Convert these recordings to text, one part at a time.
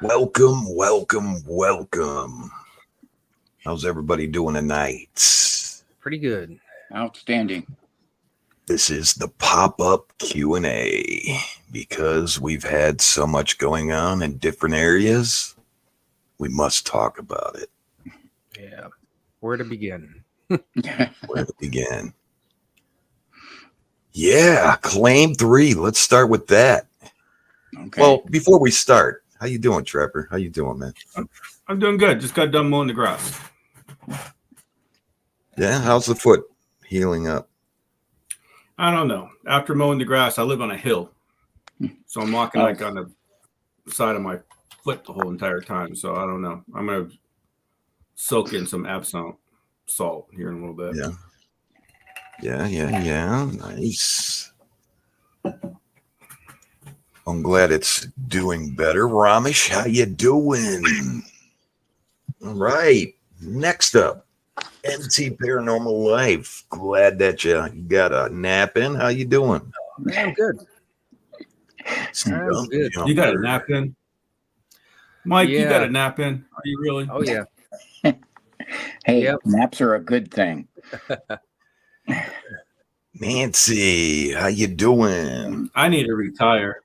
Welcome. How's everybody doing tonight? Pretty good. Outstanding. This is the pop-up Q&A because we've had so much going on in different areas. We must talk about it. Yeah. Where to begin? Where to begin? Yeah, claim 3. Let's start with that. Okay. Well, before we start, how you doing, Trevor? How you doing, man? I'm doing good. Just got done mowing the grass. Yeah, how's the foot healing up? I don't know. After mowing the grass, I live on a hill. So I'm walking like on the side of my foot the whole entire time. So I don't know. I'm going to soak in some Epsom salt here in a little bit. Yeah. Nice. I'm glad it's doing better. Ramesh, how you doing? All right. Next up, MT Paranormal Life. Glad that you got a nap in. How you doing? Man, I'm good. I'm good. You got a nap in? Mike, Yeah. you got a nap in? Are you really? Oh, yeah. Hey, Yep. naps are a good thing. Nancy, how you doing? I need to retire.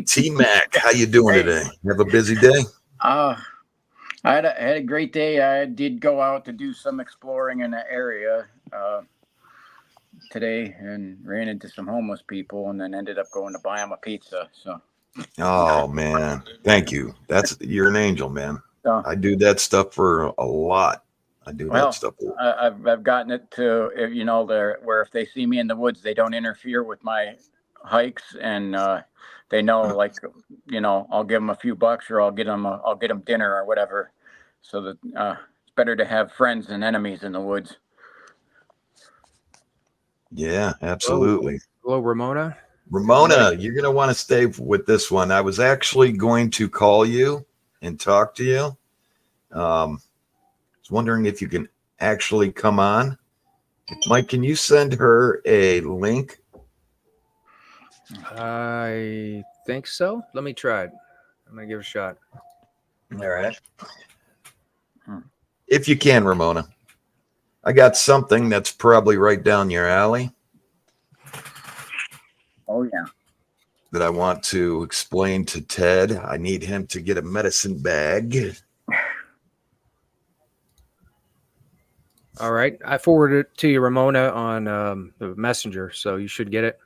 T-Mac, how you doing today? Have a busy day? I had a great day. I did go out to do some exploring in the area today and ran into some homeless people and then ended up going to buy them a pizza. So. Oh, man. Thank you. You're an angel, man. So, I do that stuff for a lot. I do that stuff. I've gotten it to, where if they see me in the woods, they don't interfere with my hikes, and they know, I'll give them a few bucks or I'll get them dinner or whatever. So that it's better to have friends than enemies in the woods. Yeah, absolutely. Hello, Ramona. Ramona, you're going to want to stay with this one. I was actually going to call you and talk to you. I was wondering if you can actually come on. Mike, can you send her a link? I think so. Let me try it. I'm going to give it a shot. All right. If you can, Ramona. I got something that's probably right down your alley. Oh, yeah. That I want to explain to Ted. I need him to get a medicine bag. All right. I forwarded it to you, Ramona, on the messenger, so you should get it.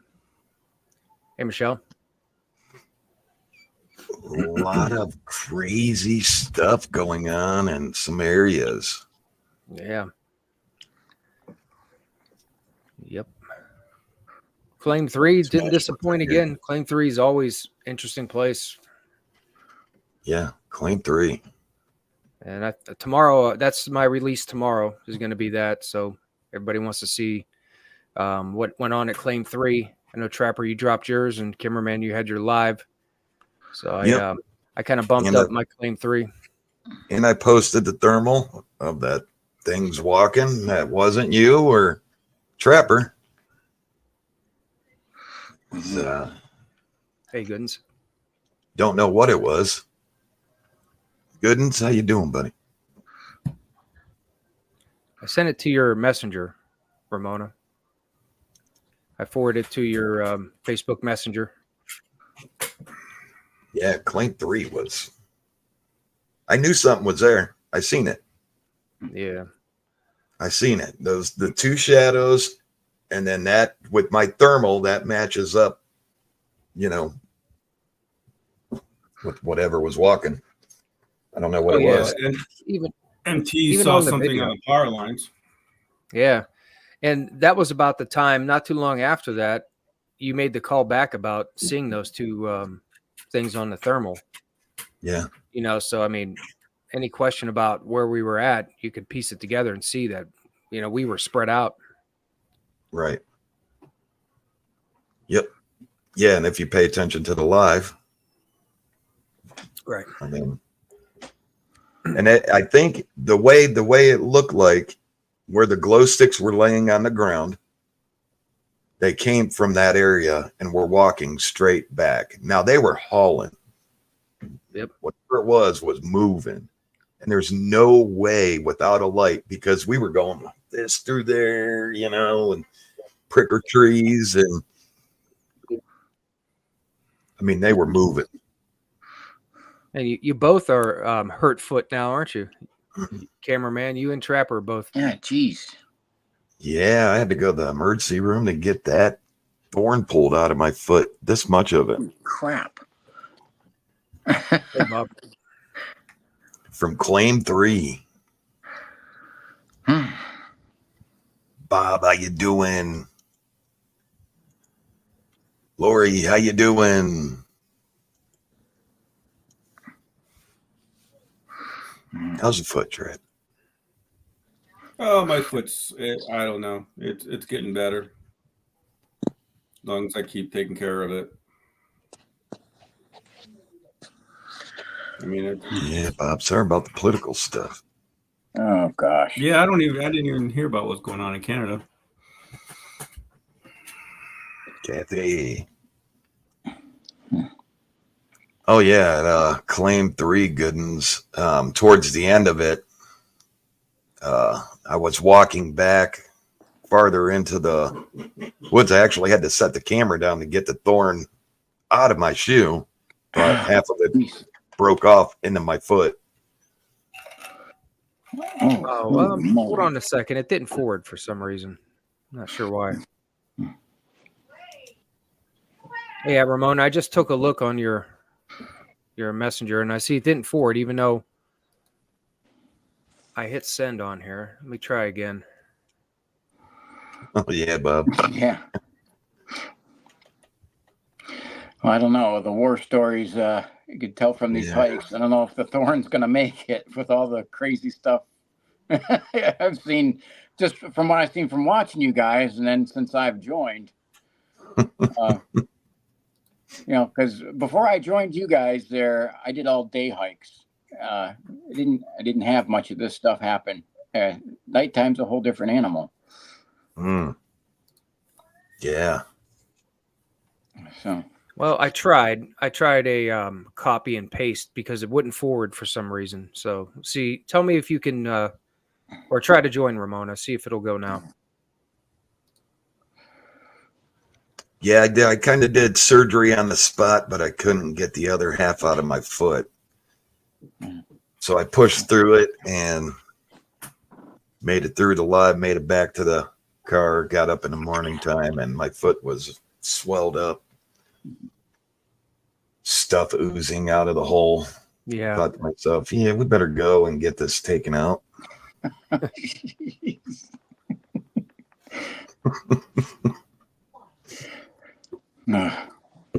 Hey, Michelle. A lot of crazy stuff going on in some areas. Yeah. Yep. Claim 3 didn't disappoint again. Claim 3 is always interesting place. Yeah, Claim 3. And tomorrow, that's my release tomorrow is going to be that. So everybody wants to see what went on at Claim 3. I know, Trapper, you dropped yours, and Kimmerman, you had your live. So I kind of bumped up my Claim 3. And I posted the thermal of that thing's walking. That wasn't you or Trapper. Hey, Goodens. Don't know what it was. Goodens, how you doing, buddy? I sent it to your messenger, Ramona. I forwarded it to your Facebook Messenger. Yeah, Claim 3 was. I knew something was there. I seen it. Yeah. I seen it. The two shadows, and then that with my thermal that matches up, with whatever was walking. I don't know what it was. And Even MT saw on the something video. on the power lines. Yeah. And that was about the time, not too long after that, you made the call back about seeing those two things on the thermal. Yeah. So, I mean, any question about where we were at, you could piece it together and see that, we were spread out. Right. Yep. Yeah. And if you pay attention to the live. Right. I mean, and I think the way it looked like where the glow sticks were laying on the ground, They came from that area and were walking straight back. Now they were hauling. Yep. Whatever it was moving. And there's no way without a light, because we were going like this through there, you know, and pricker trees. And I mean, they were moving. And you both are hurt foot now, aren't you? Cameraman, you and Trapper both. Yeah, geez. Yeah, I had to go to the emergency room to get that thorn pulled out of my foot. This much of it. Crap. Hey, Bob. From claim 3. Bob, how you doing? Lori, how you doing? How's your foot, Trent? Oh, my foot's, I don't know. It's getting better. As long as I keep taking care of it. I mean, Yeah, Bob, sorry about the political stuff. Oh gosh. yeah, I didn't even hear about what's going on in Canada. Kathy. Oh, yeah, claim 3 Goodens. Towards the end of it, I was walking back farther into the woods. I actually had to set the camera down to get the thorn out of my shoe, but half of it broke off into my foot. Hold on a second. It didn't forward for some reason. I'm not sure why. Yeah, Ramon, I just took a look on your messenger and I see it didn't forward, even though I hit send on here. Let me try again. Oh, yeah, Bob. Yeah. Well, I don't know. The war stories, you could tell from these hikes. I don't know if the thorn's going to make it with all the crazy stuff I've seen, just from what I've seen from watching you guys. And then since I've joined, you know, because before I joined you guys there, I did all day hikes. I didn't have much of this stuff happen. Nighttime's a whole different animal. Yeah. So. Well, I tried a copy and paste because it wouldn't forward for some reason. So see, tell me if you can, or try to join Ramona. See if it'll go now. Yeah, I kind of did surgery on the spot, but I couldn't get the other half out of my foot. So I pushed through it and made it through the live, made it back to the car, got up in the morning time, and my foot was swelled up. Stuff oozing out of the hole. Yeah. Thought to myself, yeah, we better go and get this taken out.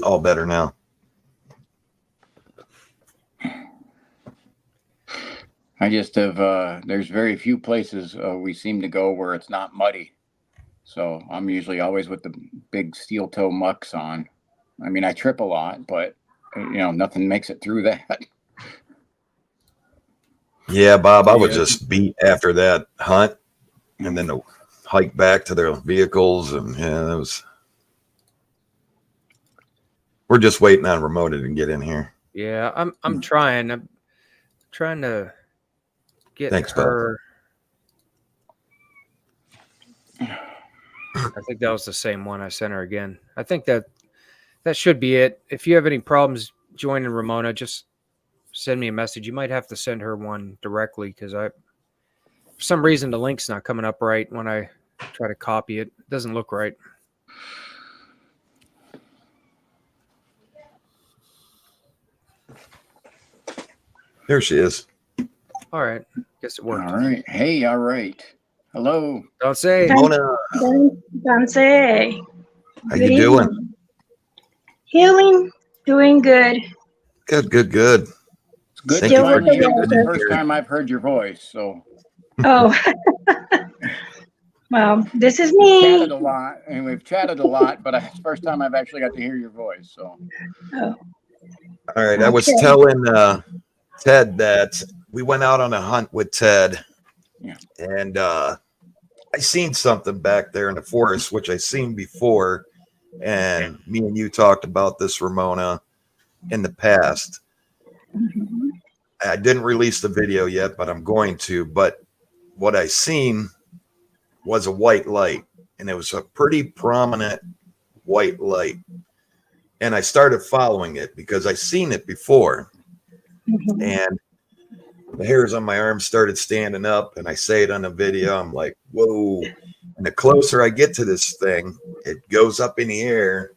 All better now. I just have, there's very few places we seem to go where it's not muddy. So I'm usually always with the big steel toe mucks on. I mean, I trip a lot, but, you know, nothing makes it through that. Yeah, Bob, I was just beat after that hunt and then the hike back to their vehicles. And yeah, we're just waiting on Ramona to get in here. Yeah, I'm trying. I'm trying to get her. Bob. I think that was the same one I sent her again. I think that should be it. If you have any problems joining Ramona, just send me a message. You might have to send her one directly because for some reason the link's not coming up right when I try to copy it. It doesn't look right. There she is. All right. Guess it worked. All right. Hey, all right. Hello. Don't say. Don't say. How you doing? Healing. Doing good. Good. It's good. Thank you for This is the being first here. time I've heard your voice, so. Oh. Well, this is We've me. chatted a lot, and we've chatted a lot, but it's the first time I've actually got to hear your voice, so. Oh. All right. I was Okay. telling Ted that we went out on a hunt with Ted. Yeah. And I seen something back there in the forest, which I seen before, and me and you talked about this, Ramona, in the past. Mhm. I didn't release the video yet, but I'm going to. But what I seen was a white light, and it was a pretty prominent white light. And I started following it because I seen it before, Mhm. and the hairs on my arms started standing up, and I say it on the video. I'm like, whoa. And the closer I get to this thing, it goes up in the air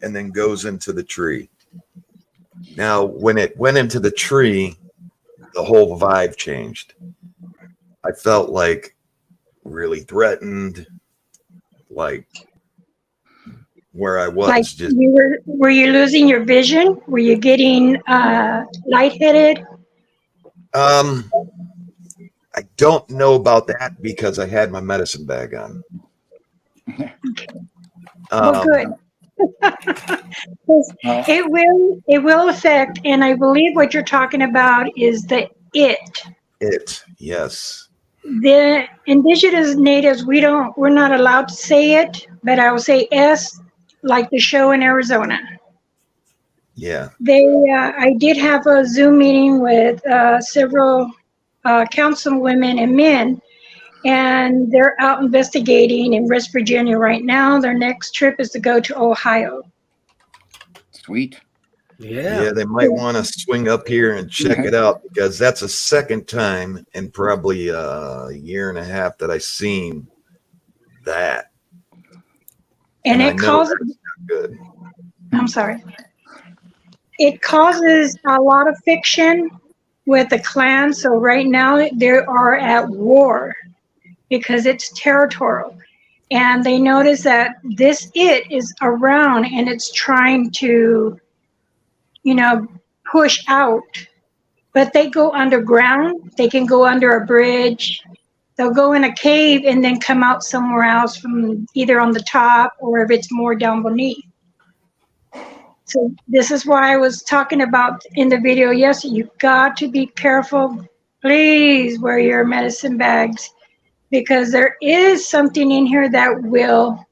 and then goes into the tree. Now, when it went into the tree, the whole vibe changed. I felt like really threatened, like where I was Like just, were you losing your vision? Were you getting lightheaded? I don't know about that because I had my medicine bag on. Well, good. 'Cause Well, it will affect, and I believe what you're talking about is the it. Yes. The indigenous natives, we're not allowed to say it, but I will say S, like the show in Arizona. Yeah. I did have a Zoom meeting with several councilwomen and men, and they're out investigating in West Virginia right now. Their next trip is to go to Ohio. sweet. Yeah, they might want to swing up here and check it out because that's the second time in probably a year and a half that I seen that. And I it know causes, that's not good. I'm sorry, it causes a lot of fiction with the clan. So right now they are at war because it's territorial. And they notice that this it is around and it's trying to, push out. But they go underground. They can go under a bridge. They'll go in a cave and then come out somewhere else from either on the top or if it's more down beneath. So this is why I was talking about in the video yesterday. You've got to be careful. Please wear your medicine bags because there is something in here that will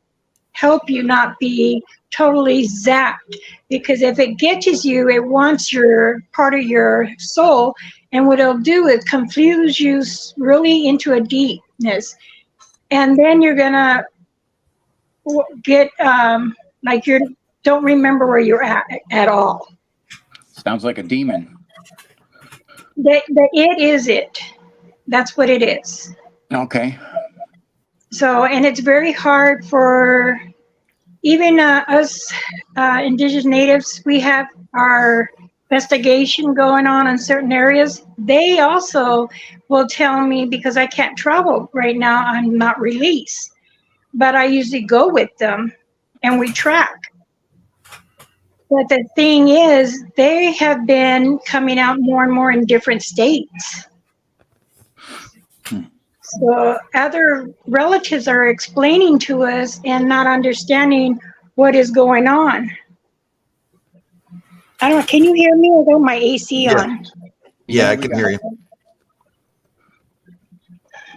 help you not be totally zapped. Because if it gets you, it wants your part of your soul, and what it'll do is confuse you really into a deepness, and then you're gonna get like you don't remember where you're at all. Sounds like a demon. The it is it. That's what it is. Okay. So, and it's very hard for even us indigenous natives. We have our investigation going on in certain areas. They also will tell me, because I can't travel right now, I'm not released, but I usually go with them and we track. But the thing is, they have been coming out more and more in different states. So other relatives are explaining to us and not understanding what is going on. I don't know, can you hear me? I got my AC Yeah. on. Yeah, I can hear you.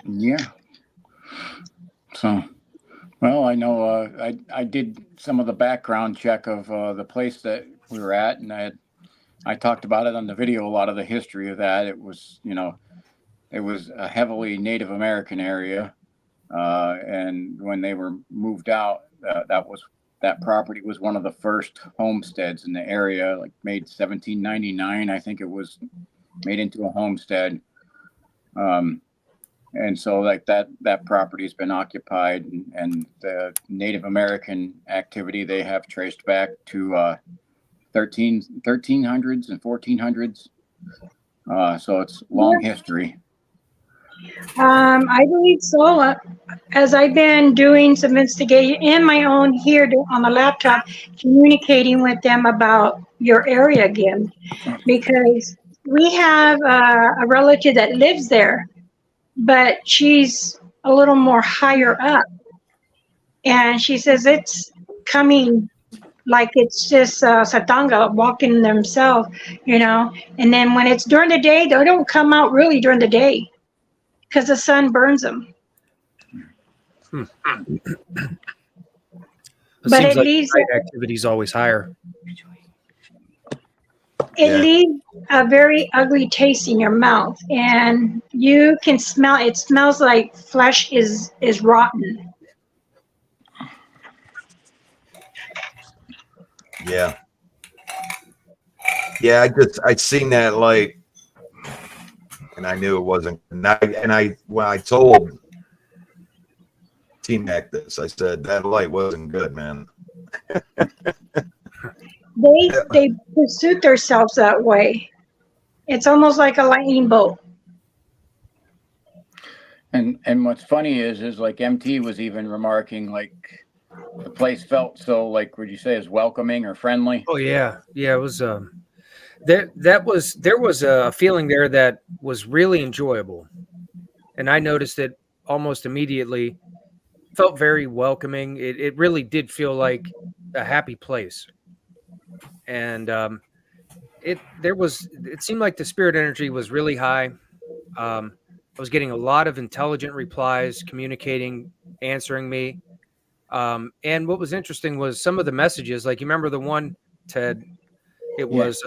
Yeah. So, well, I know I did some of the background check of the place that we were at, and I talked about it on the video, a lot of the history of that. It was, it was a heavily Native American area, and when they were moved out, that property was one of the first homesteads in the area, like made 1799. I think it was made into a homestead. And so like that property has been occupied, and the Native American activity they have traced back to 1300s and 1400s. So it's long history. I believe so. As I've been doing some investigation in my own here on the laptop, communicating with them about your area again, because we have a relative that lives there, but she's a little more higher up. And she says it's coming like it's just Satanga walking themselves, And then when it's during the day, they don't come out really during the day because the sun burns them. It But seems it like leaves night activity is always higher. it Yeah. leaves a very ugly taste in your mouth, and you can smell it. Smells like flesh is rotten. Yeah. Yeah, I seen that light and I knew it wasn't. And I when I told T-Mac this, I said that light wasn't good, man. They pursuit themselves that way. It's almost like a lightning bolt. And what's funny is like MT was even remarking like the place felt so, like, would you say, is welcoming or friendly? Oh yeah, it was. There was a feeling there that was really enjoyable, and I noticed it almost immediately. Felt very welcoming. It really did feel like a happy place, and it seemed like the spirit energy was really high. I was getting a lot of intelligent replies, communicating, answering me. And what was interesting was some of the messages. Like, you remember the one, Ted? It Yeah. was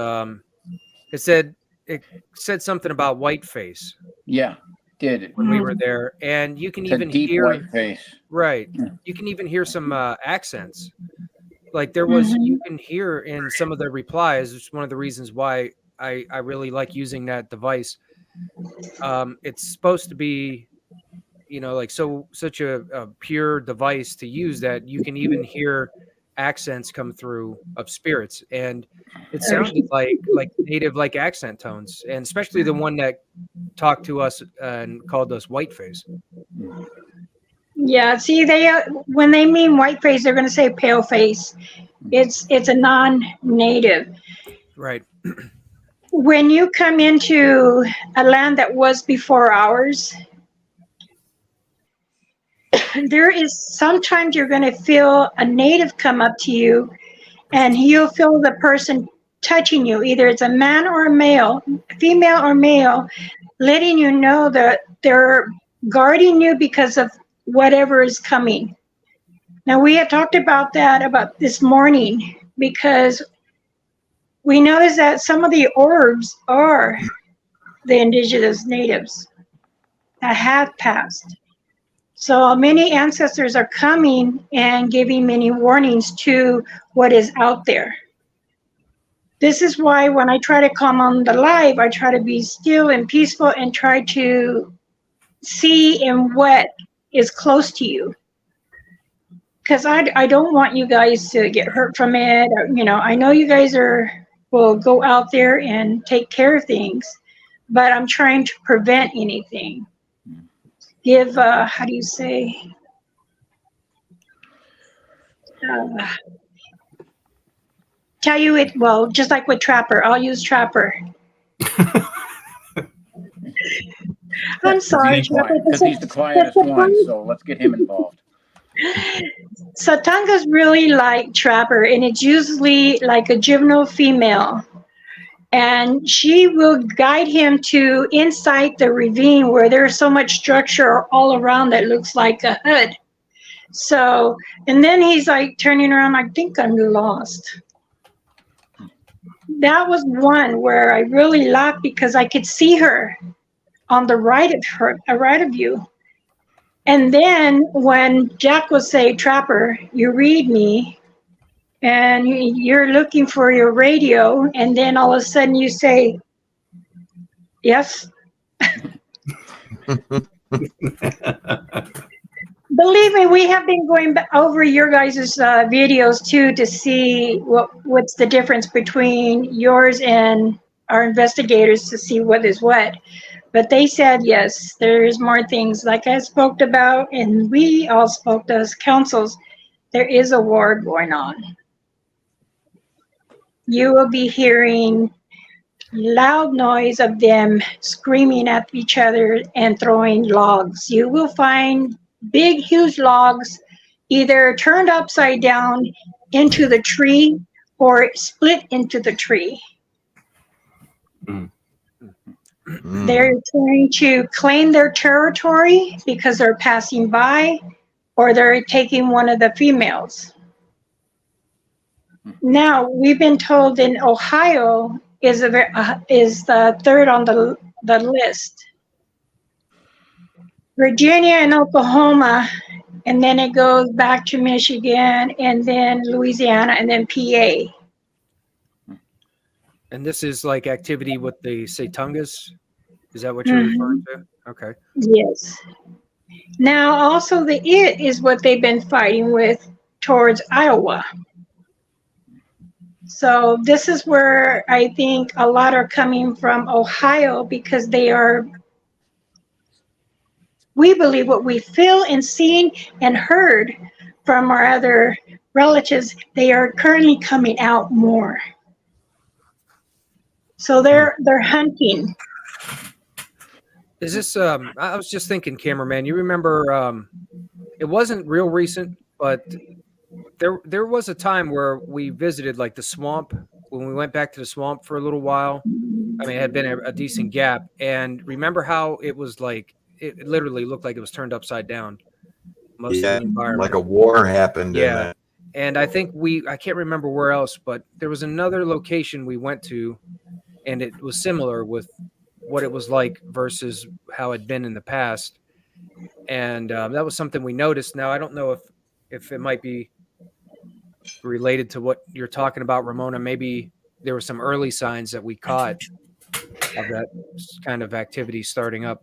it said something about white face Yeah, did it? when we were there, and you can It's a even deep hear white face. right. Yeah. You can even hear some accents. Like there was, Mhm. you can hear in some of the replies. It's one of the reasons why I really like using that device. It's supposed to be, like such a pure device to use that you can even hear accents come through of spirits, and it sounded like native, like accent tones, and especially the one that talked to us and called us whiteface. Yeah, see, they when they mean white face, they're going to say pale face. It's a non-native. Right. When you come into a land that was before ours, there is sometimes you're going to feel a native come up to you, and you'll feel the person touching you. Either it's a man or a male, female or male, letting you know that they're guarding you because of whatever is coming. Now, we had talked about that about this morning because we noticed that some of the orbs are the indigenous natives that have passed. So many ancestors are coming and giving many warnings to what is out there. This is why when I try to come on the live, I try to be still and peaceful and try to see in what is close to you. Because I don't want you guys to get hurt from it. Or, I know you guys will go out there and take care of things, but I'm trying to prevent anything. Give, how do you say? Tell you it, well, just like with Trapper, I'll use Trapper. I'm sorry, Trapper. Because he's the quietest one, so let's get him involved. Satangas really like Trapper, and it's usually like a juvenile female. And she will guide him to inside the ravine where there's so much structure all around that looks like a hood. So, and then he's like turning around, I think I'm lost. That was one where I really laughed because I could see her on the right of you. And then when Jack will say, Trapper, you read me, and you're looking for your radio, and then all of a sudden you say, yes. Believe me, we have been going over your guys' videos too to see what's the difference between yours and our investigators to see what is what. But they said, yes, there's more things like I spoke about, and we all spoke as councils. There is a war going on. You will be hearing loud noise of them screaming at each other and throwing logs. You will find big, huge logs either turned upside down into the tree or split into the tree. They're trying to claim their territory because they're passing by, or they're taking one of the females. Now, we've been told in Ohio is the third on the list. Virginia and Oklahoma, and then it goes back to Michigan, and then Louisiana, and then PA. And this is like activity with the Satungas? Is that what you're referring to? Okay. Yes. Now, also the it is what they've been fighting with towards Iowa. So this is where I think a lot are coming from Ohio, because we believe what we feel and seen and heard from our other relatives, they are currently coming out more. So they're hunting. Is this I was just thinking, cameraman, you remember it wasn't real recent, but there was a time where we visited like the swamp, when we went back to the swamp for a little while. I mean, it had been a decent gap, and remember how it was like it literally looked like it was turned upside down. Most of the environment, like a war happened. Yeah. And I think I can't remember where else, but there was another location we went to, and it was similar with what it was like versus how it'd been in the past. And that was something we noticed. Now, I don't know if it might be related to what you're talking about, Ramona. Maybe there were some early signs that we caught of that kind of activity starting up.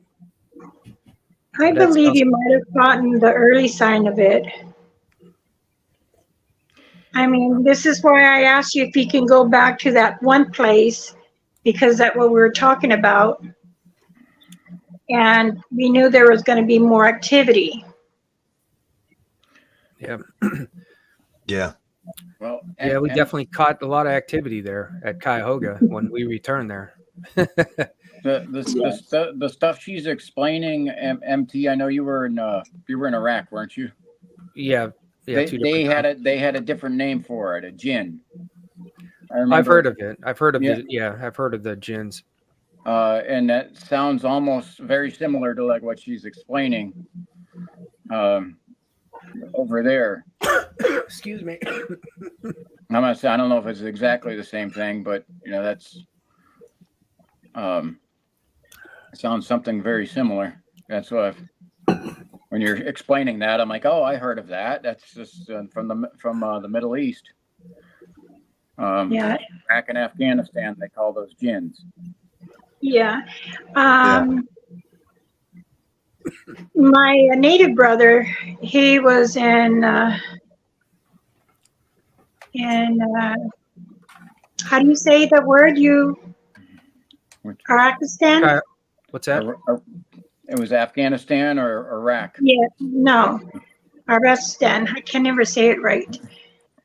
I believe you might have gotten the early sign of it. I mean, this is why I asked you if you can go back to that one place, because that's what we were talking about. And we knew there was going to be more activity. Yeah. Yeah. Well, Yeah, we definitely caught a lot of activity there at Cuyahoga when we returned there. The stuff she's explaining, MT. I know you were in Iraq, weren't you? Yeah. Yeah. They had a different name for it, a jinn. I've heard of it. I've heard of it. Yeah, I've heard of the jinns. And that sounds almost very similar to like what she's explaining over there. Excuse me. I'm gonna say I don't know if it's exactly the same thing, but that's sounds something very similar. That's what when you're explaining that, I'm like, oh, I heard of that. That's just from the Middle East. Yeah. Back in Afghanistan, they call those jinns. Yeah. My native brother, he was in how do you say the word? Pakistan? What's that? It was Afghanistan or Iraq? Yeah, no, Pakistan. I can never say it right.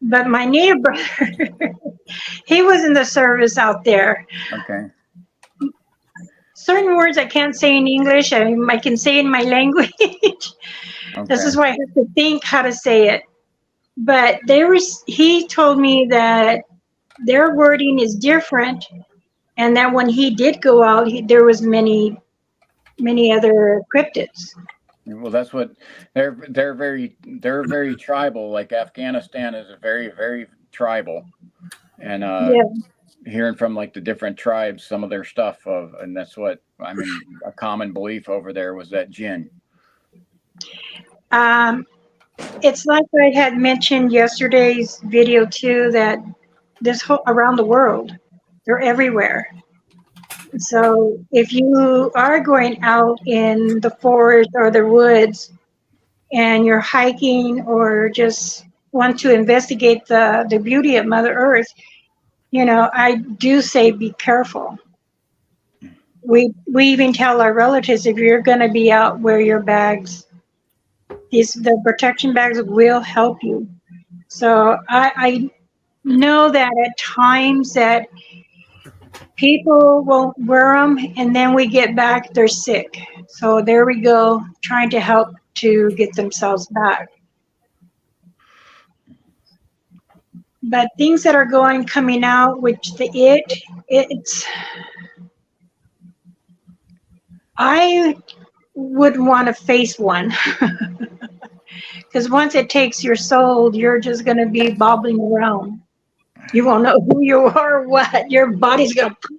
But my native brother, he was in the service out there. Okay. Certain words I can't say in English. I can say in my language. Okay. This is why I have to think how to say it. But he told me that their wording is different, and that when he did go out, there was many other cryptids. Well, that's what they're very tribal. Like Afghanistan is a very, very tribal, and hearing from like the different tribes, some of their stuff and that's what I mean. A common belief over there was that jinn. It's like I had mentioned yesterday's video too, that around the world, they're everywhere. So if you are going out in the forest or the woods and you're hiking or just want to investigate the beauty of Mother Earth, I do say be careful. We even tell our relatives, if you're going to be out, wear your bags. The protection bags will help you. So I know that at times that people won't wear them, and then we get back, they're sick. So there we go, trying to help to get themselves back. But things that are coming out, which I wouldn't want to face one. Because once it takes your soul, you're just going to be bobbling around. You won't know who you are or what. Your body's going to,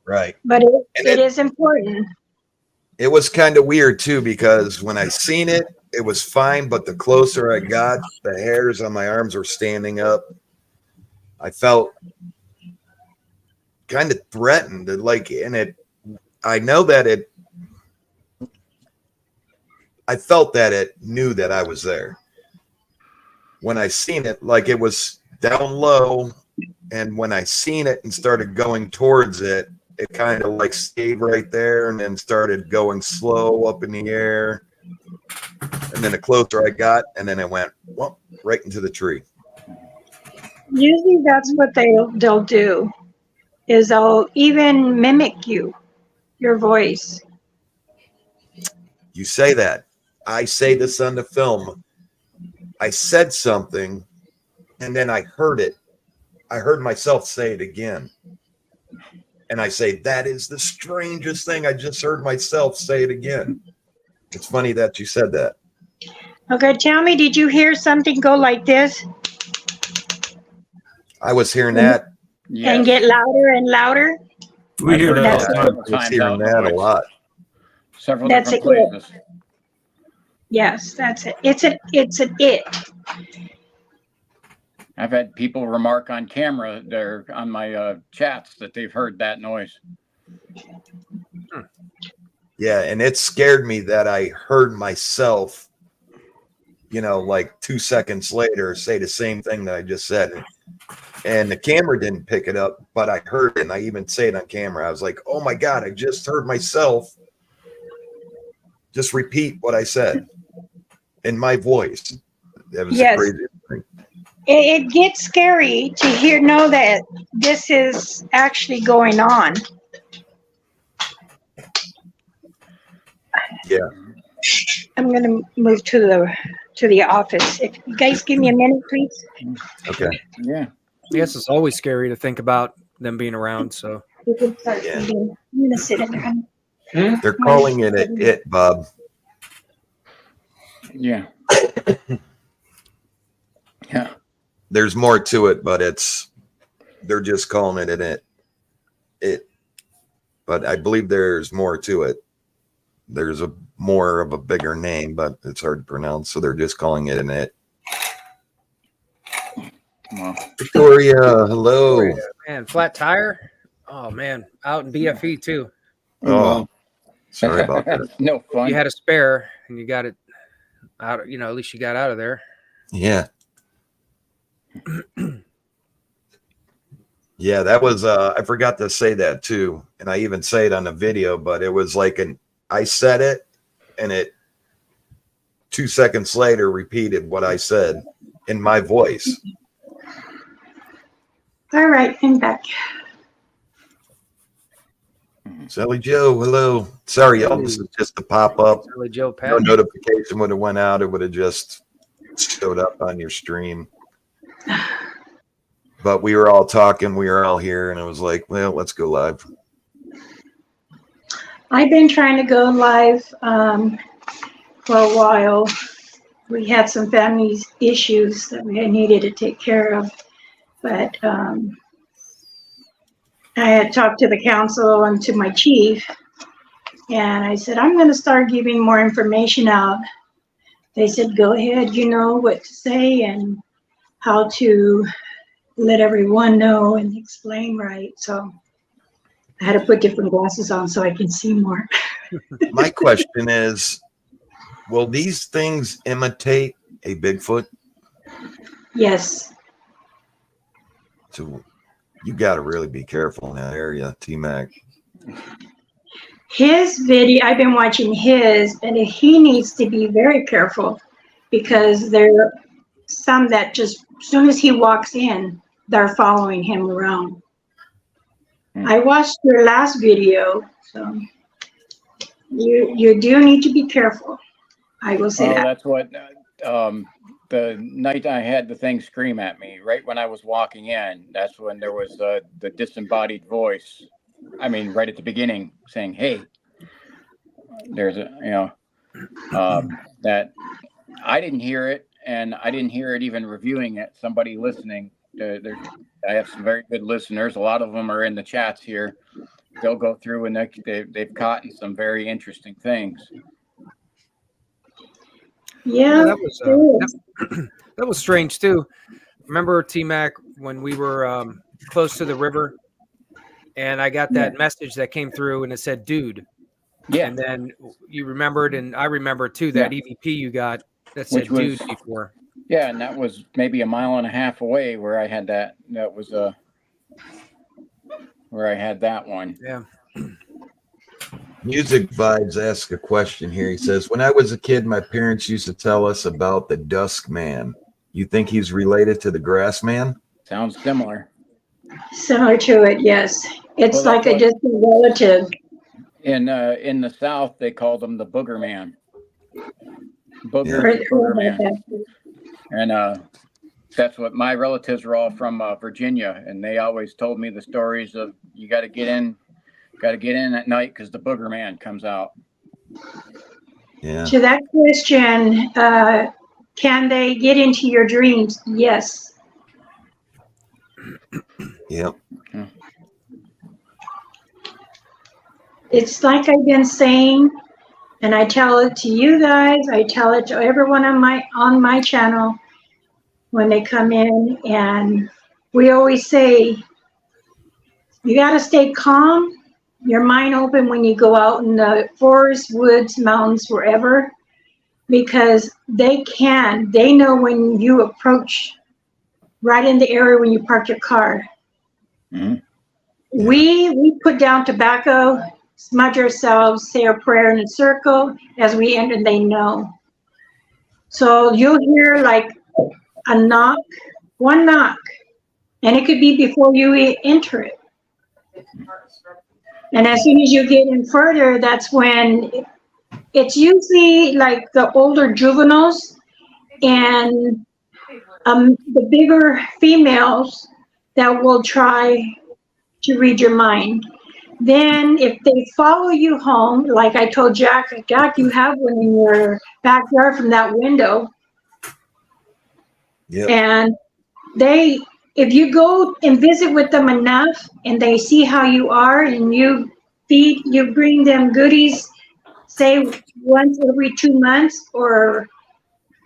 Right. but And it is important. it was kind of weird too, because when I seen it, it was fine. But the closer I got, the hairs on my arms were standing up. I felt kind of threatened. I know that I felt that it knew that I was there. When I seen it, like it was down low. And when I seen it and started going towards it, it kind of like stayed right there and then started going slow up in the air. And then the closer I got, and then it went whoop, right into the tree. Usually that's what they'll do, is they'll even mimic your voice. You say that. I say this on the film. I said something, and then I heard it. I heard myself say it again. And I say, that is the strangest thing. I just heard myself say it again. It's funny that you said that. Okay, tell me, did you hear something go like this I was hearing that. and get louder and louder? We hear that all That's the I time. was hearing that a lot. Several That's different it. places. Yes, that's it. It's an it. I've had people remark on camera there on my chats that they've heard that noise. Yeah, and it scared me that I heard myself, like 2 seconds later say the same thing that I just said. And the camera didn't pick it up, but I heard it, and I even say it on camera. I was like, oh my God, I just heard myself just repeat what I said in my voice. That was Yes. a crazy thing. It gets scary to know that this is actually going on. Yeah. I'm going to move to the office. If you guys give me a minute, please. Okay. Yeah. I guess it's always scary to think about them being around. So You can start Yeah. feeding. I'm going to sit in there. They're calling it, Bob. Yeah. Yeah. There's more to it, but they're just calling it. But I believe there's more to it. There's more of a bigger name, but it's hard to pronounce, so they're just calling it an it. Well, Victoria, hello. man, flat tire. Oh man, out in BFE too. Oh, sorry about that. no fun. You had a spare and you got it out. At least you got out of there. Yeah. Yeah, that was I forgot to say that too. And I even say it on the video, but it was like I said it and it 2 seconds later repeated what I said in my voice. All right, I'm back. Sally Joe, hello. Sorry, y'all, this is just a pop up. Really, Joe No Pat. notification would have went out. It would have just showed up on your stream. But we were all talking. We were all here, and it was like, well, let's go live. I've been trying to go live for a while. We had some family issues that we needed to take care of, but I had talked to the council and to my chief, and I said, I'm going to start giving more information out. They said, go ahead, you know what to say and how to let everyone know and explain right. So I had to put different glasses on so I can see more. My question is, will these things imitate a Bigfoot? Yes. So you got to really be careful in that area, T-Mac. His video, I've been watching his, and he needs to be very careful because there are some that just, as soon as he walks in, they're following him around. I watched your last video, so you do need to be careful. I will say that. That's what the night I had the thing scream at me right when I was walking in. That's when there was the disembodied voice. I mean, right at the beginning, saying, "Hey, there's a that I didn't hear it, and I didn't hear it even reviewing it. Somebody listening, I have some very good listeners. A lot of them are in the chats here. They'll go through and they've caught some very interesting things. Yeah, That was that was strange too. Remember, T-Mac, when we were close to the river, and I got that message that came through, and it said, "Dude." Yeah. And then you remembered, and I remember too, that EVP you got that said "dude" before. Yeah, and that was maybe a mile and a half away where I had that. That was where I had that one. Yeah. Music Vibes asks a question here. He says, when I was a kid, my parents used to tell us about the Dusk Man. You think he's related to the Grass Man? Sounds similar. Similar to it, yes. It's Well, like a distant relative. In the South, they called him the Booger Man. Heard Booger about Man. that. And that's what my relatives are all from Virginia, and they always told me the stories of you got to get in at night because the Booger Man comes out. Yeah. To that question, can they get into your dreams? Yes. Yep. It's like I've been saying, and I tell it to you guys, I tell it to everyone on my channel when they come in, and we always say, you got to stay calm, your mind open when you go out in the forest, woods, mountains, wherever, because they know when you approach right in the area when you park your car. Mm-hmm. We put down tobacco, smudge ourselves, say a prayer in a circle as we enter, and they know. So you'll hear like a knock, one knock, and it could be before you enter it. And as soon as you get in further, that's when it's usually like the older juveniles and the bigger females that will try to read your mind. Then if they follow you home, like I told Jack, you have one in your backyard from that window. Yep. And if you go and visit with them enough and they see how you are and you bring them goodies, say once every 2 months or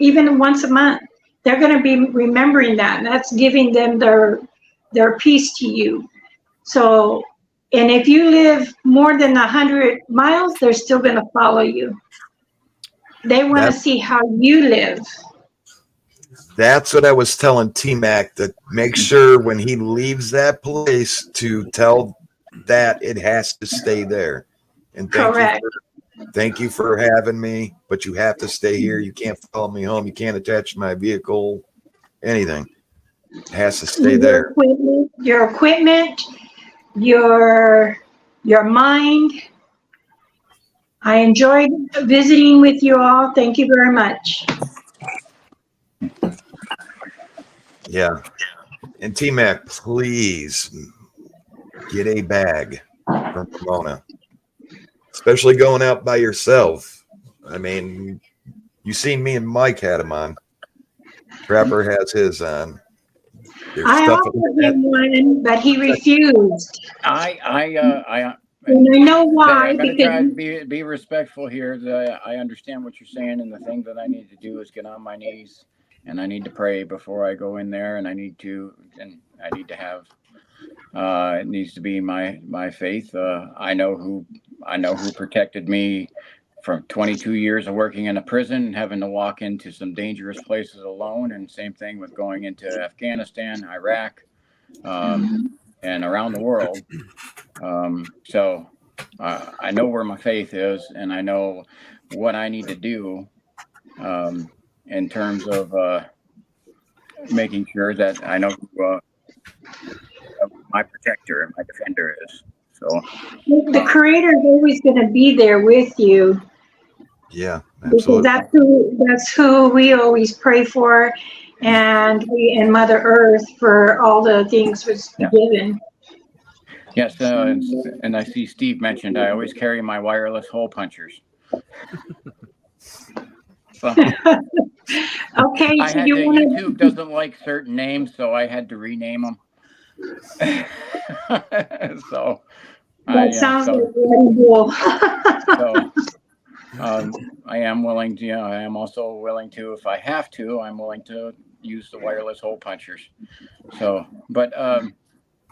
even once a month, they're going to be remembering that. And that's giving them their peace to you. So, and if you live more than 100 miles, they're still going to follow you. They want to see how you live. That's what I was telling T-Mac, that make sure when he leaves that place to tell that it has to stay there. And thank you for having me, but you have to stay here. You can't follow me home. You can't attach my vehicle, anything. It has to stay there. Your equipment, your mind. I enjoyed visiting with you all. Thank you very much. Yeah. And T-Mac, please get a bag from Pomona, especially going out by yourself. I mean, you seen me and Mike had them on. Trapper has his on. I offered him one, but he refused. And I know why. I'm going to try to be respectful here. I understand what you're saying, and the thing that I need to do is get on my knees, and I need to pray before I go in there, and I need to have. It needs to be my faith. I know who protected me from 22 years of working in a prison, having to walk into some dangerous places alone, and same thing with going into Afghanistan, Iraq, and around the world. So I know where my faith is, and I know what I need to do in terms of making sure that I know who my protector and my defender is. So the Creator is always going to be there with you. Yeah, absolutely. Because that's who we always pray for, and Mother Earth for all the things was given. Yes, and I see Steve mentioned I always carry my wireless hole punchers. So Okay, I so had you to, want to, YouTube doesn't like certain names, so I had to rename them. So that yeah, sounds like really cool. so I am willing to, I am also willing to, if I have to, I'm willing to use the wireless hole punchers. So, but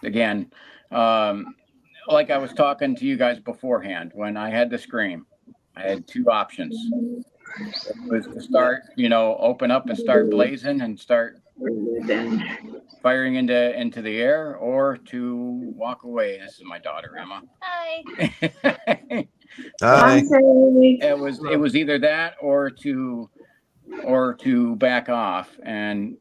again, like I was talking to you guys beforehand, when I had the Scream, I had two options. It was to start, open up and start blazing and start firing into the air, or to walk away. This is my daughter, Emma. Hi. Hi. It was either that or to back off. And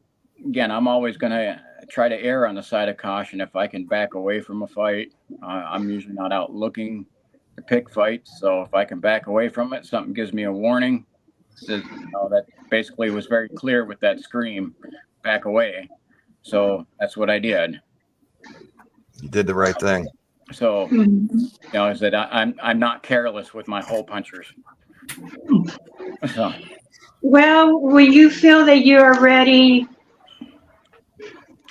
again, I'm always going to try to err on the side of caution. If I can back away from a fight, I'm usually not out looking to pick fights. So if I can back away from it, something gives me a warning. Says, that basically was very clear with that Scream, back away. So that's what I did. You did the right thing. So, is that I'm not careless with my hole punchers. So. Well, when you feel that you are ready,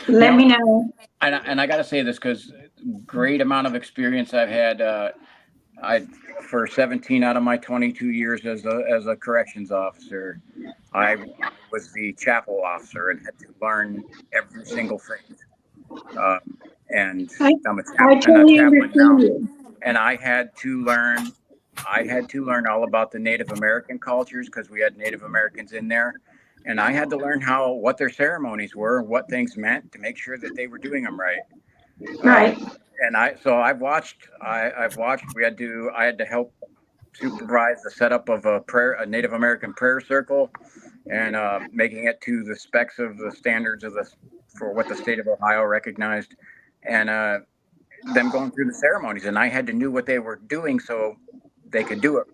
let me know. And I got to say this, because great amount of experience I've had. For 17 out of my 22 years as a corrections officer, I was the chapel officer and had to learn every single thing. And I'm a chaplain now, and I had to learn all about the Native American cultures, because we had Native Americans in there, and I had to learn what their ceremonies were, what things meant, to make sure that they were doing them right. Right. And I've watched. I had to help supervise the setup of a Native American prayer circle, and making it to the specs of the standards for what the state of Ohio recognized, and them going through the ceremonies. And I had to know what they were doing so they could do it.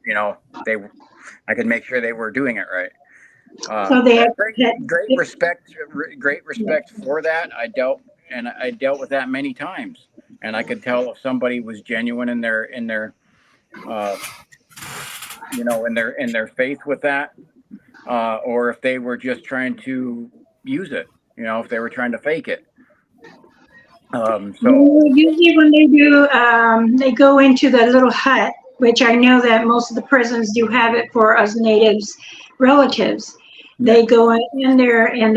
I could make sure they were doing it right. So they have great respect for that. I dealt with that many times, and I could tell if somebody was genuine in their in their faith with that, or if they were just trying to use it, if they were trying to fake it. Usually when they do, they go into the little hut, which I know that most of the prisons do have it for us natives relatives. They go in there, and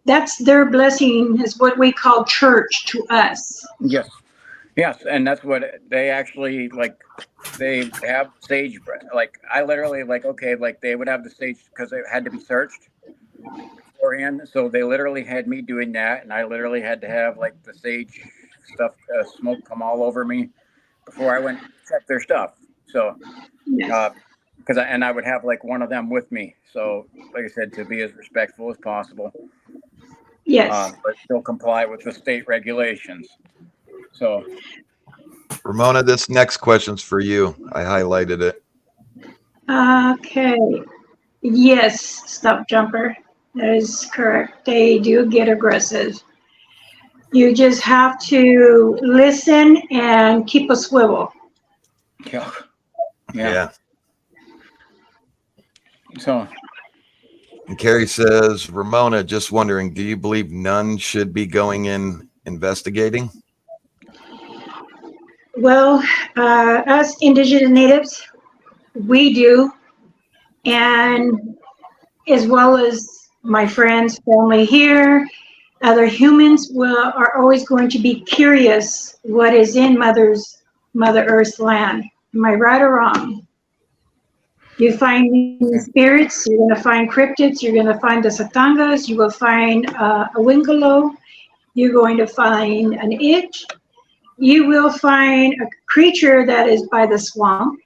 that's their blessing, is what we call church to us. Yes, and that's what they actually like. They have sage breath. Like I literally they would have the sage, because it had to be searched beforehand. So they literally had me doing that, and I literally had to have the sage stuff, smoke come all over me before I went to check their stuff. So, because I would have one of them with me. So, like I said, to be as respectful as possible. Yes. But still comply with the state regulations. So, Ramona, this next question's for you. I highlighted it. Okay. Yes, Stop Jumper. That is correct. They do get aggressive. You just have to listen and keep a swivel. Yeah. So, And Carrie says, Ramona, just wondering, do you believe none should be going in investigating? Well, us indigenous natives, we do. And as well as my friends, family here, other humans are always going to be curious what is in Mother Earth's land. Am I right or wrong? You find spirits, you're going to find cryptids, you're going to find the satangas, you will find a wingalo, you're going to find an itch, you will find a creature that is by the swamp.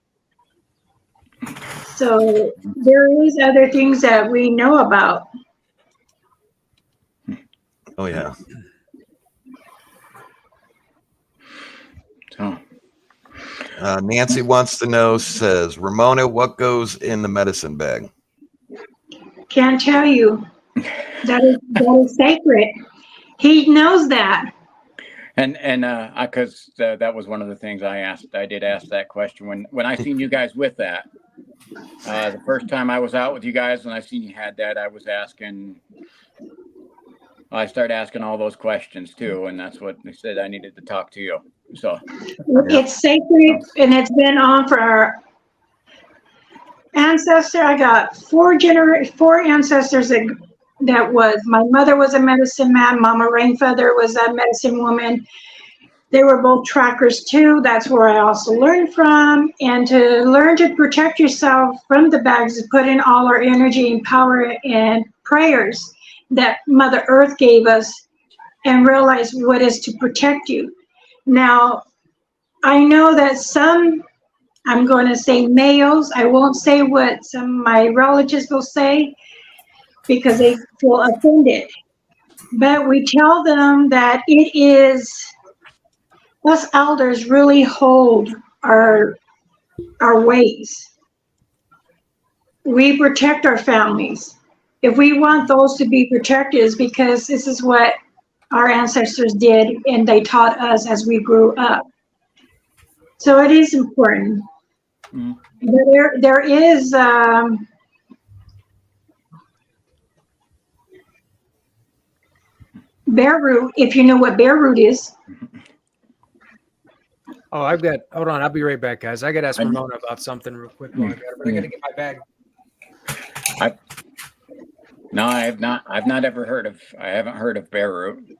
So there is other things that we know about. Oh, yeah. So. Nancy wants to know, says, Ramona, what goes in the medicine bag? Can't tell you. That is sacred. He knows that. And because that was one of the things I asked. I did ask that question when I seen you guys with that. The first time I was out with you guys and I seen you had that, I started asking all those questions too, and that's what they said I needed to talk to you. So it's sacred, and it's been on for our ancestor. I got four ancestors that was. My mother was a medicine man. Mama Rainfeather was a medicine woman. They were both trackers too. That's where I also learned from. And to learn to protect yourself from the bags is put in all our energy and power and prayers that Mother Earth gave us, and realize what is to protect you. Now, I know that some, I'm going to say males, I won't say what some of my relatives will say because they feel offended. But we tell them that it is, us elders really hold our ways. We protect our families. If we want those to be protected, it's because this is what our ancestors did, and they taught us as we grew up. So it is important. Mm. But there is bear root, if you know what bear root is. Oh, hold on. I'll be right back, guys. I got to ask Ramona about something real quick. But I got to get my bag. No, I haven't heard of bear root.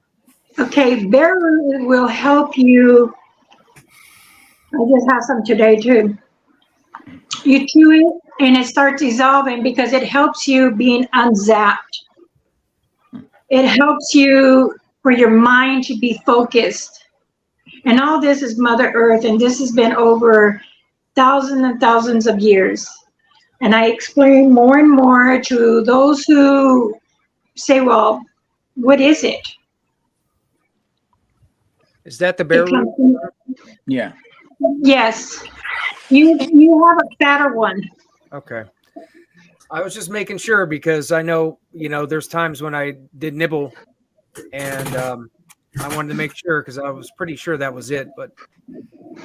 Okay, bear root will help you. I just have some today too. You chew it and it starts dissolving because it helps you being unzapped. It helps you for your mind to be focused. And all this is Mother Earth, and this has been over thousands and thousands of years. And I explain more and more to those who say, well, what is it? Is that the bear root? Yeah. Yes. You have a fatter one. Okay. I was just making sure because I know, there's times when I did nibble and I wanted to make sure because I was pretty sure that was it, but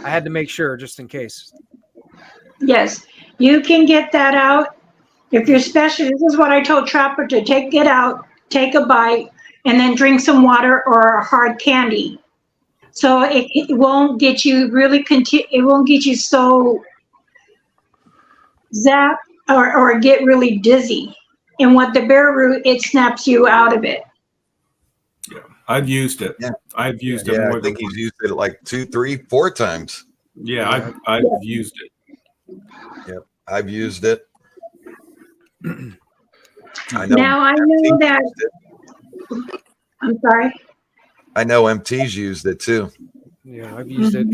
I had to make sure just in case. Yes, you can get that out. If you're special, this is what I told Trapper to take it out, take a bite, and then drink some water or a hard candy. So it won't get you it won't get you so zapped or get really dizzy. And what the bear root, it snaps you out of it. Yeah, I've used it. Yeah. I've used it Yeah, more I think than he's used it like 2, 3, 4 times. Yeah, I've used it. Yep, I've used it. I know. Now I know that. I'm sorry. I know MT's used it too. Yeah, I've used it.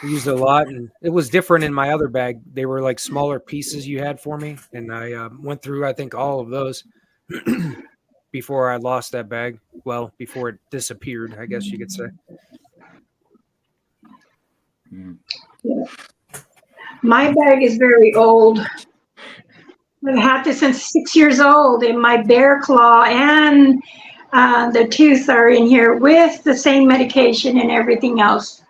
I used it a lot, and it was different in my other bag. They were like smaller pieces you had for me, and I went through, I think, all of those before I lost that bag. Well, before it disappeared, I guess you could say. My bag is very old. I've had this since 6 years old, and my bear claw and the tooth are in here with the same medication and everything else.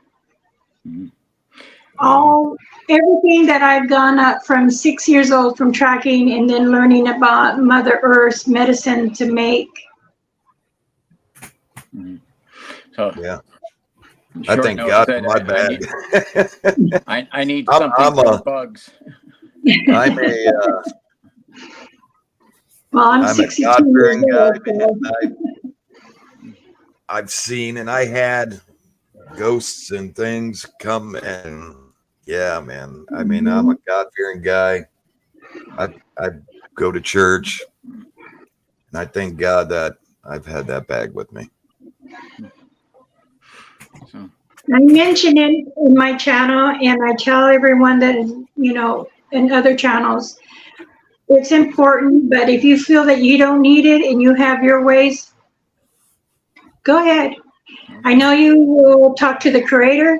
Everything that I've gone up from 6 years old from tracking and then learning about Mother Earth's medicine to make. So yeah, I thank God for my bag. I need something for bugs. I'm a Well, I'm a 62 God-fearing years guy, old. man. I've seen and I had ghosts and things come, and yeah, man. I mean, I'm a God-fearing guy. I go to church, and I thank God that I've had that bag with me. I mention it in my channel, and I tell everyone that, in other channels, it's important, but if you feel that you don't need it and you have your ways, go ahead. I know you will talk to the Creator,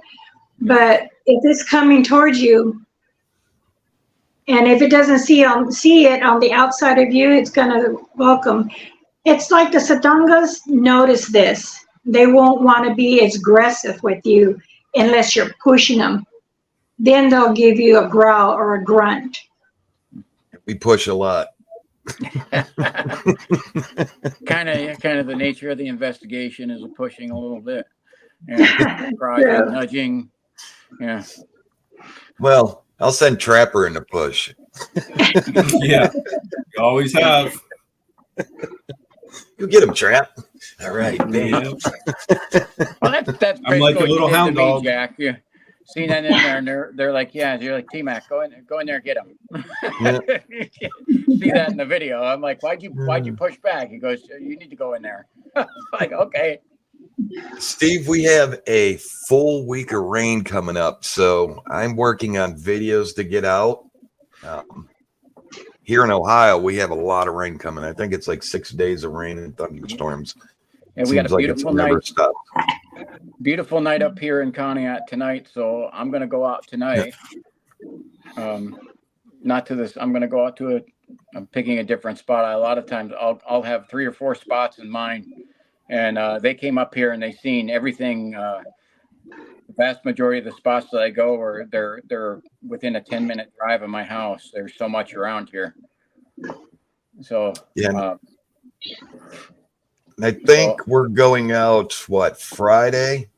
but if it's coming towards you, and if it doesn't see it on the outside of you, it's going to welcome. It's like the Satangas notice this. They won't want to be as aggressive with you unless you're pushing them. Then they'll give you a growl or a grunt. We push a lot. Kind of the nature of the investigation is pushing a little bit. Yeah, prodding, nudging. Yeah. Well, I'll send Trapper in to push. Yeah, you always have. You get him, Trap. All right, bam. Yeah. Well, that's I'm like a basically what you little did to hound me, dog. Jack. Yeah. Seen that in there, and they're like, yeah. You're like, T-Mac, go in there, and get him. Yeah. See that in the video? I'm like, why'd you push back? He goes, you need to go in there. Like, okay. Steve, we have a full week of rain coming up, so I'm working on videos to get out. Here in Ohio, we have a lot of rain coming. I think it's like 6 days of rain and thunderstorms. And we got Seems a like it's beautiful never night. stopped. Beautiful night up here in Conneaut tonight, so I'm gonna go out tonight. Not to this. I'm gonna go out to I'm picking a different spot. A lot of times I'll have 3 or 4 spots in mind, and they came up here and they seen everything. The vast majority of the spots that I go are they're within a 10-minute drive of my house. There's so much around here. So Yeah. And I think we're going out, Friday,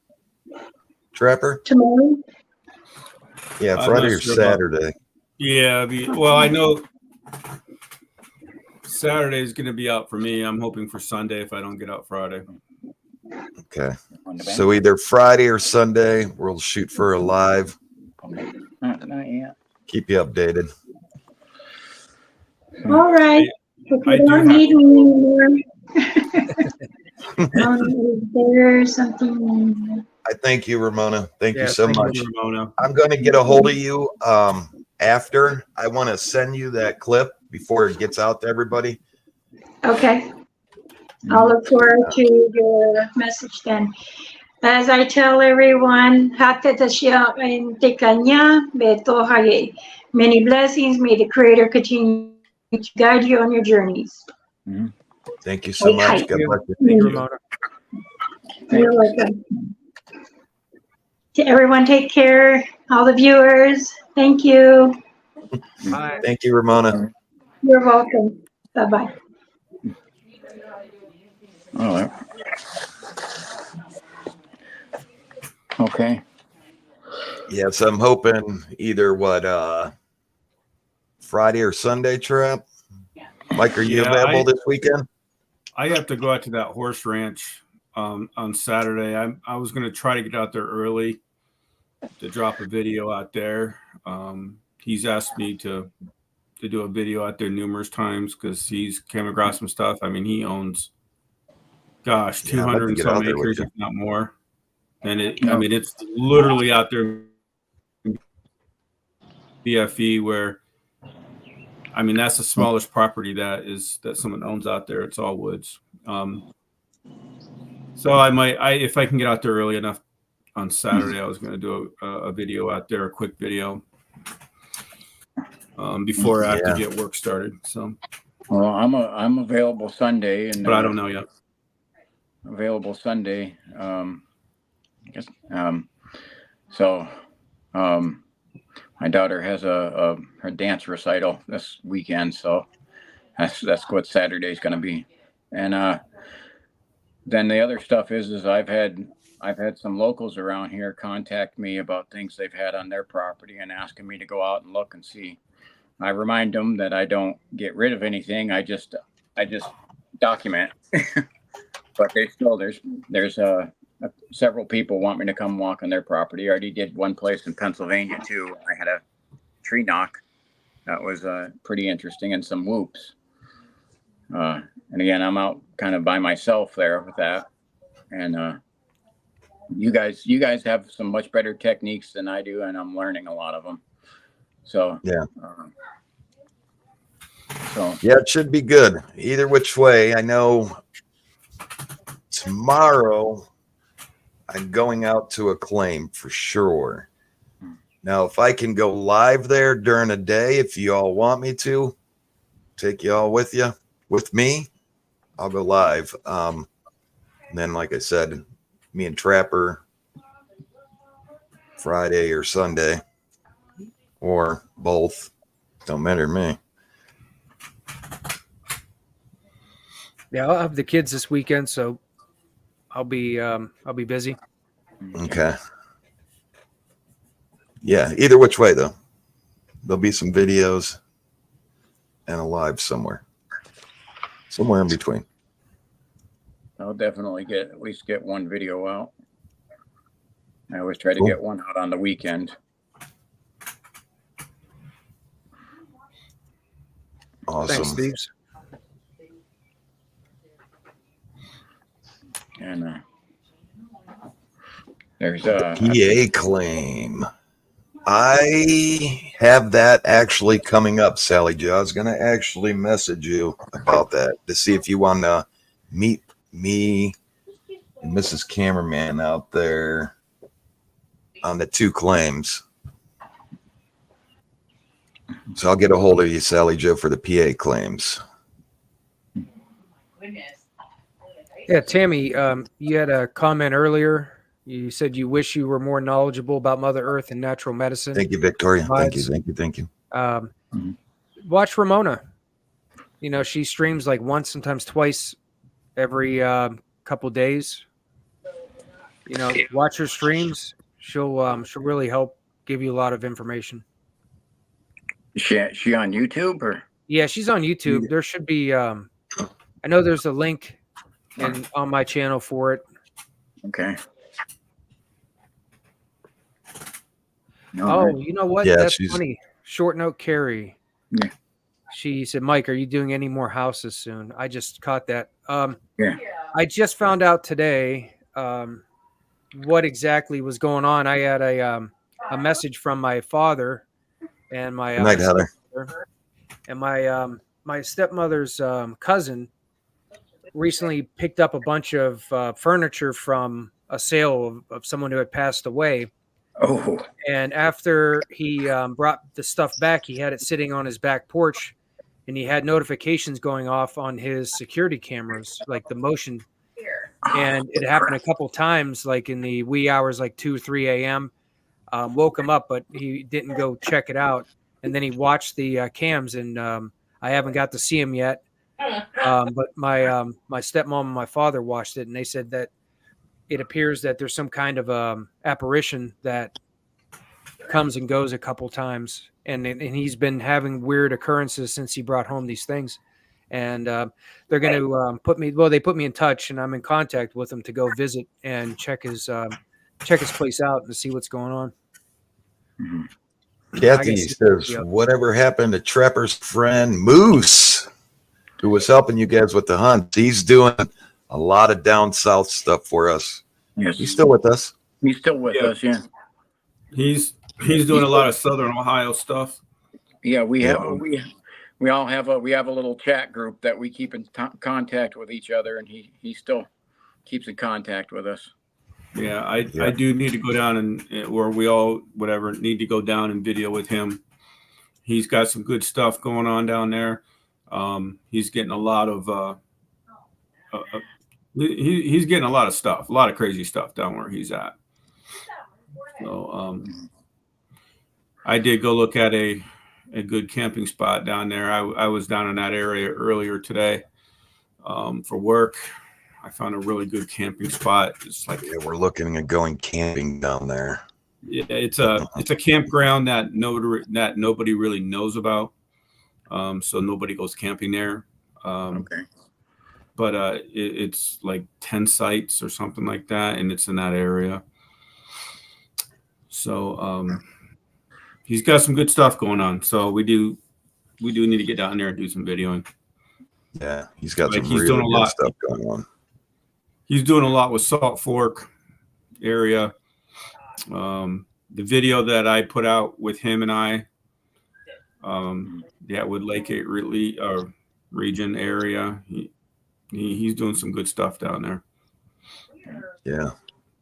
Trapper? Tomorrow? Yeah, I'm Friday not or sure about- Saturday. Yeah, well, I know Saturday is going to be out for me. I'm hoping for Sunday if I don't get out Friday. Okay. So either Friday or Sunday, we'll shoot for a live. Not yet. Keep you updated. All right. If I you do don't have need to- me anymore, is there something? I thank you, Ramona. Thank you Yeah, so thank you, much. Ramona. I'm going to get a hold of you after. I want to send you that clip before it gets out to everybody. Okay. I'll look forward to your message then. As I tell everyone, many blessings. May the Creator continue to guide you on your journeys. Thank you so much. God bless you. Thank you, Ramona. You're welcome. To everyone, take care. All the viewers, thank you. Bye. Thank you, Ramona. You're welcome. Bye-bye. All right. Okay. Yes, I'm hoping either Friday or Sunday, Trap. Mike, are you Yeah, available this weekend? I have to go out to that horse ranch on Saturday. I was going to try to get out there early to drop a video out there. He's asked me to do a video out there numerous times because he's came across some stuff. I mean, he owns, Yeah, I'd like 200 to and get out some there with acres, you. if not more. And Yeah. I mean, it's literally out there BFE where, I mean, that's the smallest property that someone owns out there. It's all woods. So if I can get out there early enough on Saturday, I was going to do a video out there, a quick video before I have to get work started. So, Well, I'm available Sunday, and but I don't know yet. Available Sunday. I guess. So, my daughter has her dance recital this weekend, so that's what Saturday's going to be. And then the other stuff is I've had some locals around here contact me about things they've had on their property and asking me to go out and look and see. I remind them that I don't get rid of anything. I just document. But there's several people want me to come walk on their property. I already did one place in Pennsylvania too. I had a tree knock that was pretty interesting and some whoops. And again, I'm out kind of by myself there with that. And you guys have some much better techniques than I do, and I'm learning a lot of them. So Yeah. Yeah, it should be good. Either which way. I know tomorrow I'm going out to a claim for sure. Now, if I can go live there during a day, if you all want me to, take you all with me, I'll go live. And then, like I said, me and Trapper Friday or Sunday or both. Don't matter to me. Yeah, I'll have the kids this weekend, so I'll be busy. Okay. Yeah, either which way though. There'll be some videos and a live somewhere in between. I'll definitely at least get one video out. I always try to Cool. get one out on the weekend. Awesome. Thanks, Steve. And there's PA claim. I have that actually coming up, Sally Jo. I was going to actually message you about that to see if you want to meet me and Mrs. Cameraman out there on the 2 claims. So I'll get a hold of you, Sally Jo, for the PA claims. Yeah, Tammy, you had a comment earlier. You said you wish you were more knowledgeable about Mother Earth and natural medicine. Thank you, Victoria. Thank you. Watch Ramona. You know, she streams like once, sometimes twice every couple days. You know, watch her streams. She'll really help give you a lot of information. Is she on YouTube or? Yeah, she's on YouTube. There should be I know there's a link on my channel for it. Okay. Oh, you know what? Yeah, That's she's funny. Short note Carrie. Yeah. She said, Mike, are you doing any more houses soon? I just caught that. Yeah. I just found out today what exactly was going on. I had a message from my father and my Good night, Heather. and my stepmother's cousin recently picked up a bunch of furniture from a sale of someone who had passed away. Oh. And after he brought the stuff back, he had it sitting on his back porch, and he had notifications going off on his security cameras, like the motion. And it happened a couple times, like in the wee hours, like 2 or 3 a.m. Woke him up, but he didn't go check it out. And then he watched the cams, and I haven't got to see him yet. But my stepmom and my father watched it, and they said that it appears that there's some kind of apparition that comes and goes a couple times, and he's been having weird occurrences since he brought home these things. And they're going to they put me in touch, and I'm in contact with him to go visit and check his place out and see what's going on. Mm-hmm. Kathy says, whatever happened to Trapper's friend Moose, who was helping you guys with the hunt? He's doing a lot of down south stuff for us. Yes. He's still with us. He's still with us, yeah. He's doing a lot of Southern Ohio stuff. Yeah, we all have a little chat group that we keep in contact with each other, and he still keeps in contact with us. Yeah, I do need to go down and where we all need to go down and video with him. He's got some good stuff going on down there. He's getting a lot of he's getting a lot of stuff, a lot of crazy stuff down where he's at. So I did go look at a good camping spot down there. I was down in that area earlier today for work. I found a really good camping spot. It's like we're looking at going camping down there. Yeah, it's a campground that nobody really knows about. So nobody goes camping there. Okay. But it's like 10 sites or something like that, and it's in that area. So he's got some good stuff going on. So we do need to get down there and do some videoing. Yeah, he's got some really good stuff going on. He's doing a lot with Salt Fork area. The video that I put out with him and I, with Lake 8 region area, he's doing some good stuff down there. Yeah,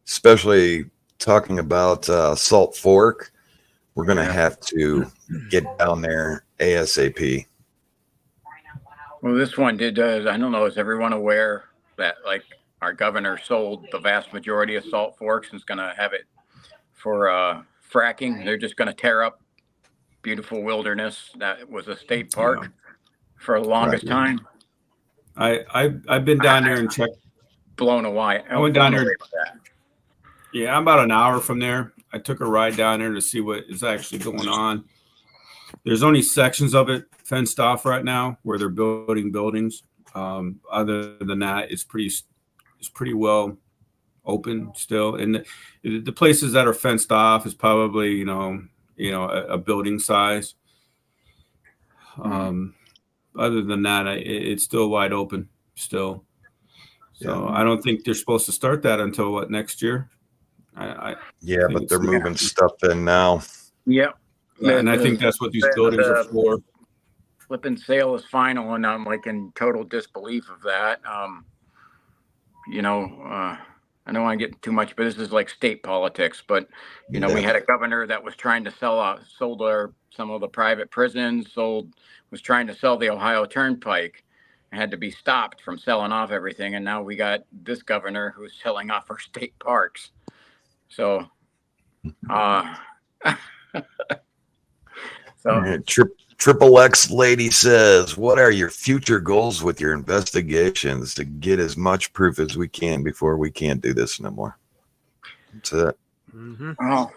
especially talking about Salt Fork. We're going to have to get down there ASAP. Well, this one did. I don't know. Is everyone aware that like our governor sold the vast majority of Salt Forks and is going to have it for fracking? They're just going to tear up beautiful wilderness that was a state park. for the longest Right. time. I've been down there and checked. Blown away. I went down blown there. away with that. Yeah, I'm about an hour from there. I took a ride down there to see what is actually going on. There's only sections of it fenced off right now where they're building buildings. Other than that, it's pretty well open still. And the places that are fenced off is probably a building size. Other than that, it's still wide open still. So I don't think they're supposed to start that until what, next year? Yeah, but they're moving stuff in now. Yep. And I think that's what these buildings are for. Flipping sale is final, and I'm like in total disbelief of that. I don't want to get too much, but this is like state politics. But we had a governor that was trying to sold some of the private prisons, was trying to sell the Ohio Turnpike, and had to be stopped from selling off everything. And now we got this governor who's selling off our state parks. So, Triple X lady says, what are your future goals with your investigations to get as much proof as we can before we can't do this no more? That's it. Mm-hmm. Oh,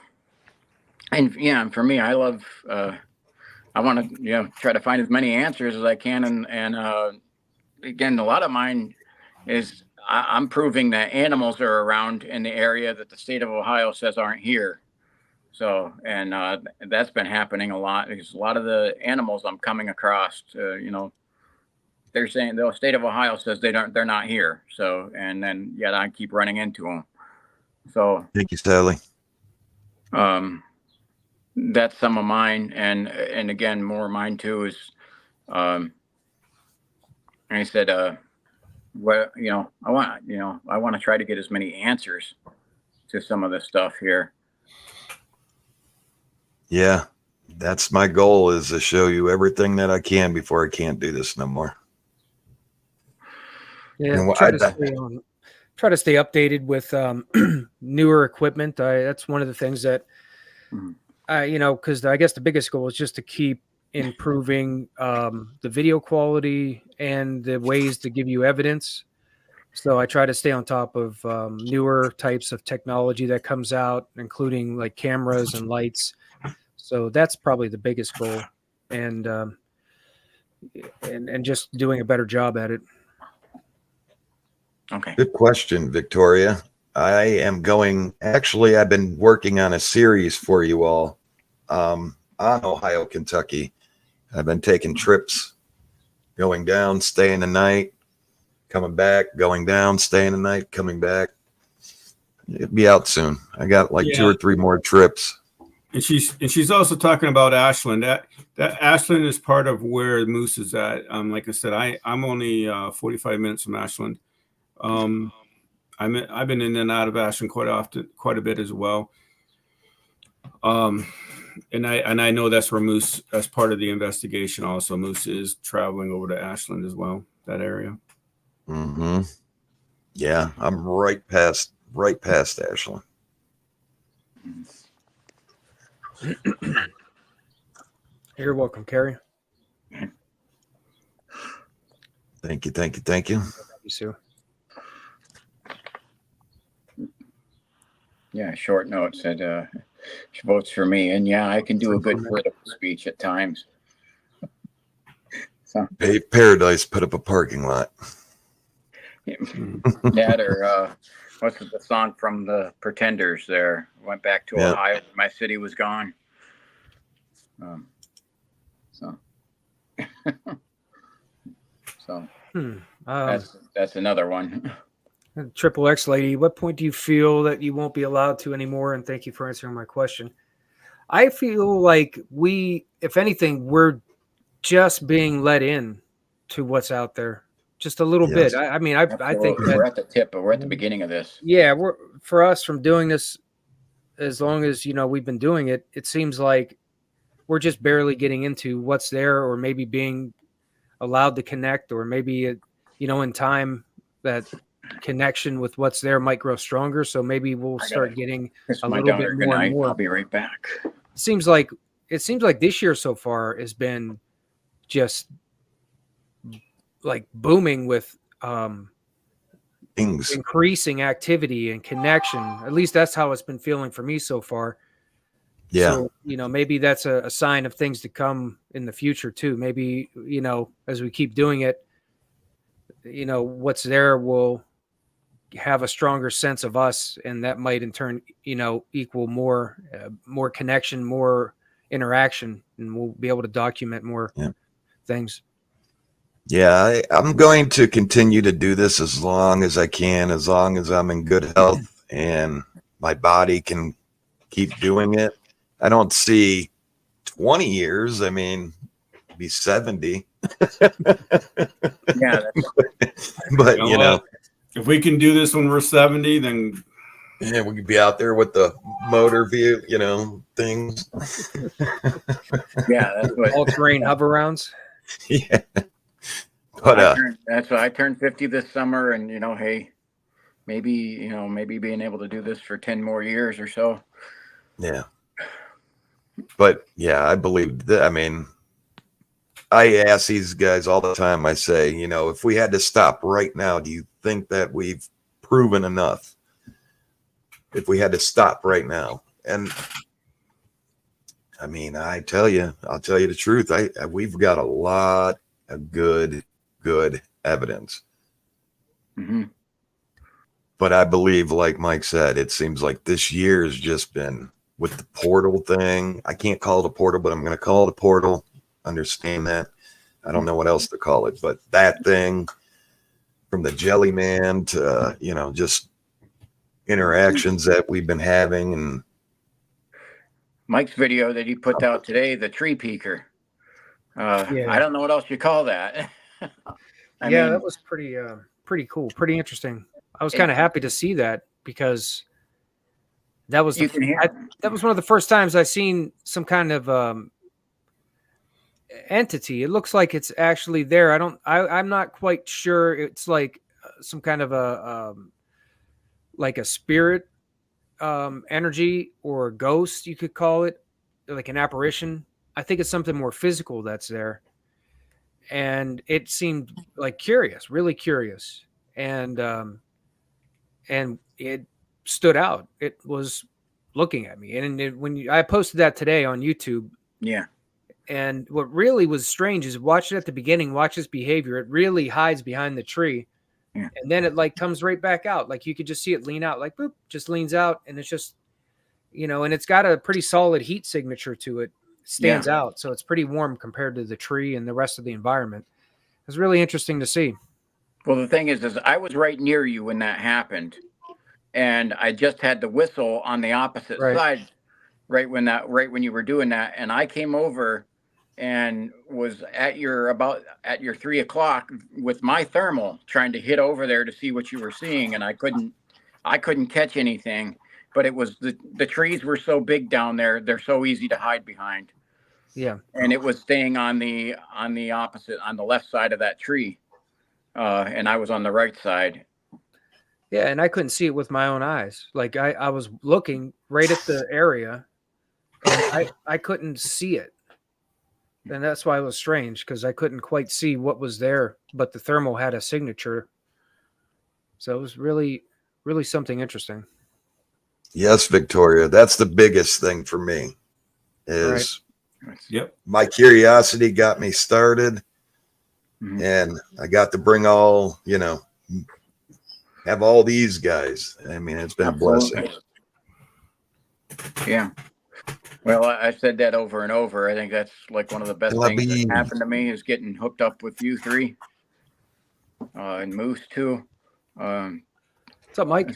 and for me, I love, I want to, try to find as many answers as I can. And again, a lot of mine is I'm proving that animals are around in the area that the state of Ohio says aren't here. So, and that's been happening a lot. Because a lot of the animals I'm coming across, they're saying the state of Ohio says they're not here. So, and then yet I keep running into them. So, thank you, Sally. That's some of mine, and again, more of mine too is, I said, I want to try to get as many answers to some of this stuff here. Yeah, that's my goal, is to show you everything that I can before I can't do this no more. Yeah, try to stay updated with newer equipment. That's one of the things that, because I guess the biggest goal is just to keep improving the video quality and the ways to give you evidence. So I try to stay on top of newer types of technology that comes out, including like cameras and lights. So that's probably the biggest goal, and just doing a better job at it. Okay. Good question, Victoria. I've been working on a series for you all on Ohio, Kentucky. I've been taking trips, going down, staying the night, coming back, going down, staying the night, coming back. It'll be out soon. I got 2 or 3 more trips. And she's also talking about Ashland. That Ashland is part of where Moose is at. Like I said, I'm only 45 minutes from Ashland. I've been in and out of Ashland quite a bit as well. And I know that's where Moose, as part of the investigation, also Moose is traveling over to Ashland as well, that area. Mm-hmm. Yeah, I'm right past Ashland. You're welcome, Carrie. Thank you. Thank you, Sue. Yeah, short note said she votes for me, and I can do a good political speech at times. So Paradise put up a parking lot. that or what's the song from the Pretenders? There went back to Ohio. My city was gone. That's another one. Triple X lady, what point do you feel that you won't be allowed to anymore? And thank you for answering my question. I feel like if anything, we're just being let in to what's out there just a little bit. I think we're at the tip, but we're at the beginning of this. Yeah, for us from doing this, as long as we've been doing it, it seems like we're just barely getting into what's there, or maybe being allowed to connect, or maybe in time that connection with what's there might grow stronger. So maybe we'll start getting a little bit more and more. I'll be right back. It seems like this year so far has been just like booming with Things. increasing activity and connection. At least that's how it's been feeling for me so far. Yeah. So, maybe that's a sign of things to come in the future too. Maybe, as we keep doing it, what's there will have a stronger sense of us, and that might in turn, equal more connection, more interaction, and we'll be able to document more things. Yeah, I'm going to continue to do this as long as I can, as long as I'm in good health and my body can keep doing it. I don't see 20 years. I mean, be 70. Yeah, But, if we can do this when we're 70, then yeah, we could be out there with the motor view, things. yeah, that's what. All-terrain hover rounds. Yeah. But That's why I turned 50 this summer, and hey, maybe being able to do this for 10 more years or so. yeah. But yeah, I believe that. I mean, I ask these guys all the time. I say, if we had to stop right now, do you think that we've proven enough? If we had to stop right now, and I mean, I'll tell you the truth. We've got a lot of good evidence. Mm-hmm. But I believe, like Mike said, it seems like this year has just been with the portal thing. I can't call it a portal, but I'm going to call it a portal. Understand that. I don't know what else to call it, but that thing from the Jelly Man to, just interactions that we've been having. And Mike's video that he put out today, the tree peeker. I don't know what else you call that. I mean, that was pretty cool, pretty interesting. I was kind of happy to see that, because that was that was one of the first times I seen some kind of entity. It looks like it's actually there. I'm not quite sure. It's like some kind of like a spirit energy, or a ghost, you could call it, like an apparition. I think it's something more physical that's there. And it seemed like really curious. And it stood out. It was looking at me. And I posted that today on YouTube. Yeah. And what really was strange is watch it at the beginning, watch its behavior. It really hides behind the tree. Yeah. And then it like comes right back out. Like you could just see it lean out, like boop, just leans out. And it's just, and it's got a pretty solid heat signature to it. It stands out. So it's pretty warm compared to the tree and the rest of the environment. It's really interesting to see. Well, the thing is I was right near you when that happened, and I just had the whistle on the opposite side, right when you were doing that, and I came over and was at your 3 o'clock with my thermal, trying to hit over there to see what you were seeing, and I couldn't catch anything. But it was the trees were so big down there; they're so easy to hide behind. Yeah, and it was staying on the opposite, on the left side of that tree. And I was on the right side. Yeah, and I couldn't see it with my own eyes. Like I was looking right at the area, and I couldn't see it. And that's why it was strange, because I couldn't quite see what was there, but the thermal had a signature. So it was really, really something interesting. Yes, Victoria, that's the biggest thing for me is my curiosity got me started. And I got to bring all, have all these guys. I mean, it's been a blessing. Yeah. Well, I've said that over and over. I think that's like one of the best things that happened to me, is getting hooked up with you three. And Moose too. What's up, Mike?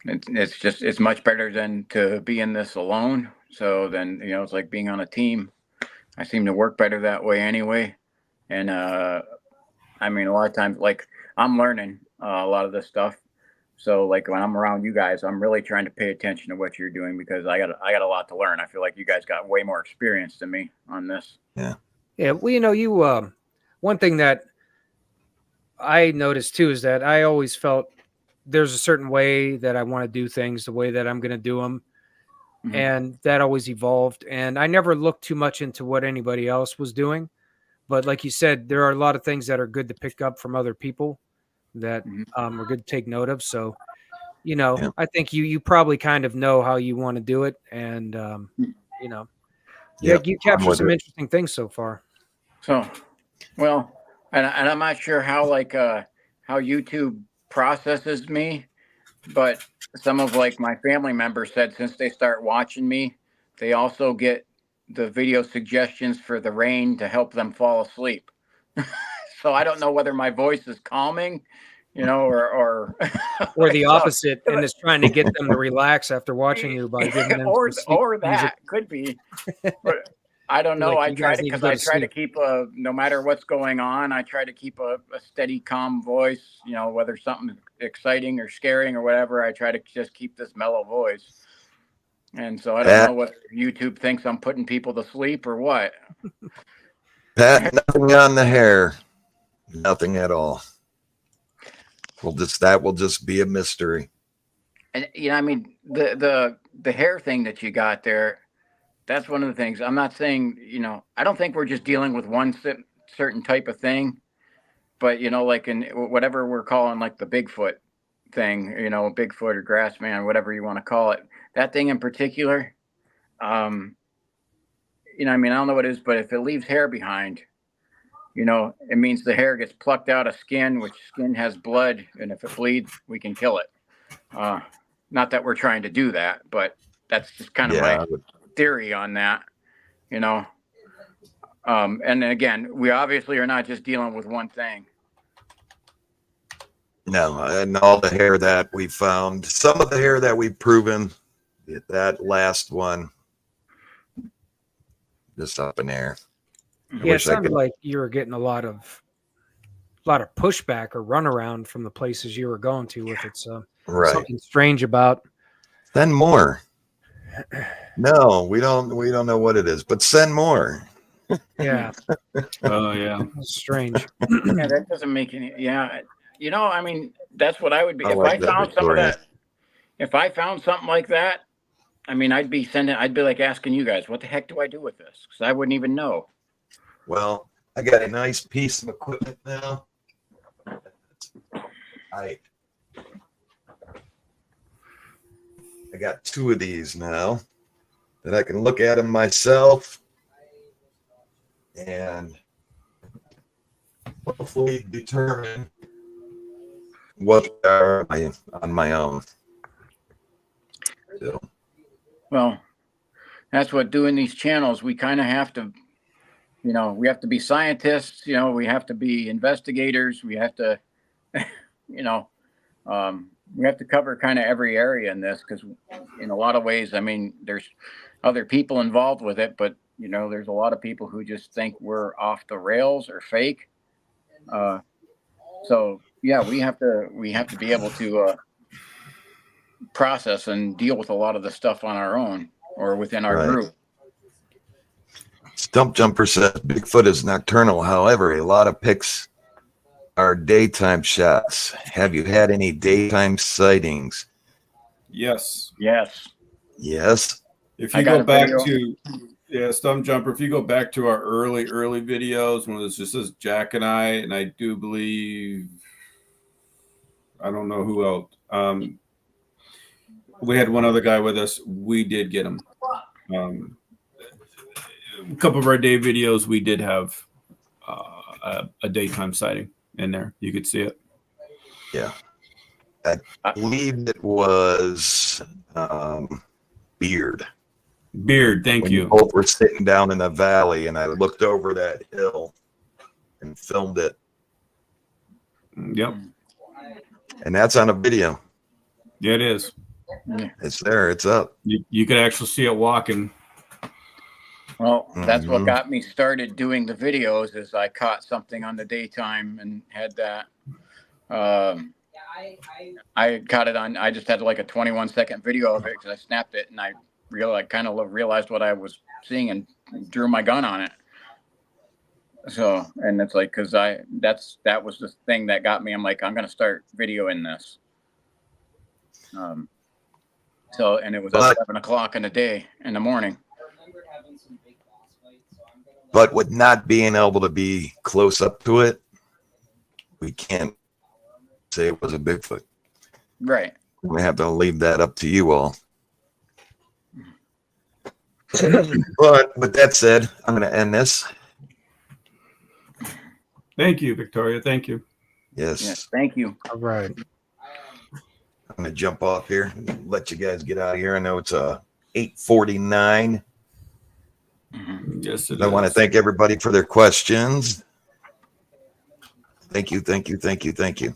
It's much better than to be in this alone. So then, it's like being on a team. I seem to work better that way anyway. And I mean, a lot of times, like, I'm learning a lot of this stuff. So like when I'm around you guys, I'm really trying to pay attention to what you're doing, because I got a lot to learn. I feel like you guys got way more experience than me on this. Yeah. Yeah. Well, you one thing that I noticed too is that I always felt there's a certain way that I want to do things, the way that I'm going to do them. and that always evolved. And I never looked too much into what anybody else was doing. But like you said, there are a lot of things that are good to pick up from other people that are good to take note of. So, Yeah. I think you probably kind of know how you want to do it. And, Yep, you I'm captured with some it. interesting things so far. So, well, and I'm not sure how how YouTube processes me, but some of like my family members said since they start watching me, they also get the video suggestions for the rain to help them fall asleep. So I don't know whether my voice is calming, or Or the so, opposite, and it's trying to get them to relax after watching you by giving them some sleep or music. that could be, but I don't know. Like, I you try guys to need to because go I to try to sleep. keep no matter what's going on, I try to keep a steady, calm voice. Whether something exciting or scaring or whatever, I try to just keep this mellow voice. And so I don't know what YouTube thinks I'm putting people to sleep or what. Pat, nothing on the hair. Nothing at all. That will just be a mystery. And I mean the hair thing that you got there, that's one of the things. I'm not saying, I don't think we're just dealing with one certain type of thing, but like in whatever we're calling like the Bigfoot thing, Bigfoot or grass man, whatever you want to call it, that thing in particular, I mean, I don't know what it is, but if it leaves hair behind, it means the hair gets plucked out of skin, which skin has blood, and if it bleeds, we can kill it. Not that we're trying to do that, but that's just kind of my theory on that, and again, we obviously are not just dealing with one thing. No, and all the hair that we found, some of the hair that we've proven, that last one, just up in there. Yeah, it sounded like you were getting a lot of pushback or runaround from the places you were going to with it. So something strange about. Send more. No, we don't know what it is, but send more. Yeah. Oh yeah. That's strange. Yeah, that doesn't make any. Yeah, I mean, that's what I would be if like I found some of that. If I found something like that, I mean, I'd be like asking you guys, what the heck do I do with this? Because I wouldn't even know. Well, I got a nice piece of equipment now. I got two of these now that I can look at them myself and hopefully determine what they are on my own. So. Well, that's what doing these channels, we kind of have to, we have to be scientists, we have to be investigators, we have to, we have to cover kind of every area in this because in a lot of ways, I mean, there's other people involved with it, but there's a lot of people who just think we're off the rails or fake. So yeah, we have to be able to process and deal with a lot of the stuff on our own or within our group. Stump Jumper says Bigfoot is nocturnal. However, a lot of pics are daytime shots. Have you had any daytime sightings? Yes. Yes. If you go back to Stump Jumper, if you go back to our early videos when it was just as Jack and I do believe, I don't know who else. We had one other guy with us. We did get him. A couple of our day videos, we did have a daytime sighting in there. You could see it. Yeah. I believe it was Beard. Thank you. Both were sitting down in a valley, and I looked over that hill and filmed it. Yep. And that's on a video. Yeah, it is. It's there. It's up. You could actually see it walking. Well, that's what got me started doing the videos is I caught something on the daytime and had that. I caught it on, I just had like a 21-second video of it because I snapped it and I kind of realized what I was seeing and drew my gun on it. So, and it's like, cause that was the thing that got me. I'm like, I'm going to start videoing this. So, and it was at But- 7 o'clock in the morning. But with not being able to be close up to it, we can't say it was a Bigfoot. Right. We have to leave that up to you all. But with that said, I'm going to end this. Thank you, Victoria. Thank you. Yes. Yes. Thank you. All right. I'm going to jump off here and let you guys get out of here. I know it's 8:49. Yes, it I want to is. thank everybody for their questions. Thank you, thank you, thank you, thank you.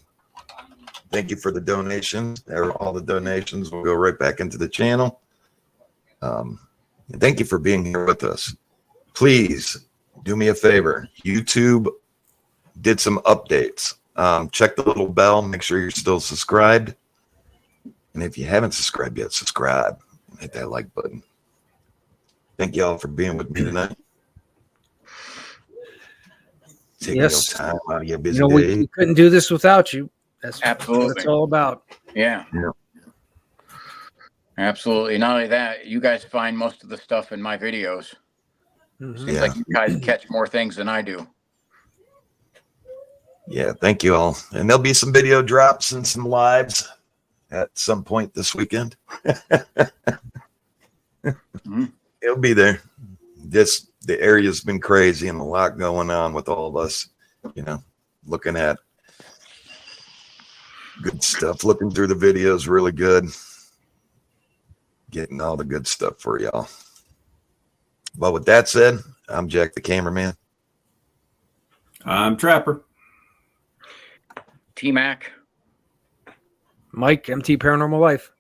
Thank you for the donations. All the donations will go right back into the channel. And thank you for being here with us. Please do me a favor. YouTube did some updates. Check the little bell. Make sure you're still subscribed. And if you haven't subscribed yet, subscribe and hit that like button. Thank you all for being with me tonight. Taking Yes. your time out of your busy You know, day. we couldn't do this without you. That's Absolutely. what it's all about. Yeah. Yeah. Absolutely. Not only that, you guys find most of the stuff in my videos. Mhm. Seems Yeah. like you guys catch more things than I do. Yeah, thank you all. And there'll be some video drops and some lives at some point this weekend. Mhm. It'll be there. The area's been crazy and a lot going on with all of us, looking at good stuff, looking through the videos really good, getting all the good stuff for y'all. But with that said, I'm Jack the cameraman. I'm Trapper. T-Mac. Mike, MT Paranormal Life.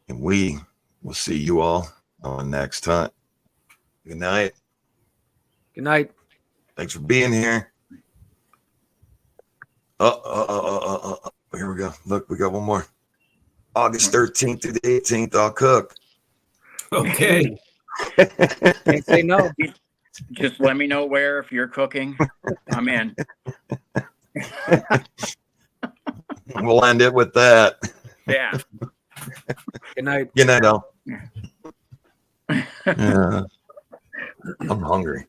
And we will see you all on next hunt. Good night. Good night. Thanks for being here. Here we go. Look, we got one more. August 13th through the 18th, I'll cook. Okay. Can't say no. Just let me know where if you're cooking. I'm in. We'll end it with that. Yeah. Good night. Good night, all. I'm hungry.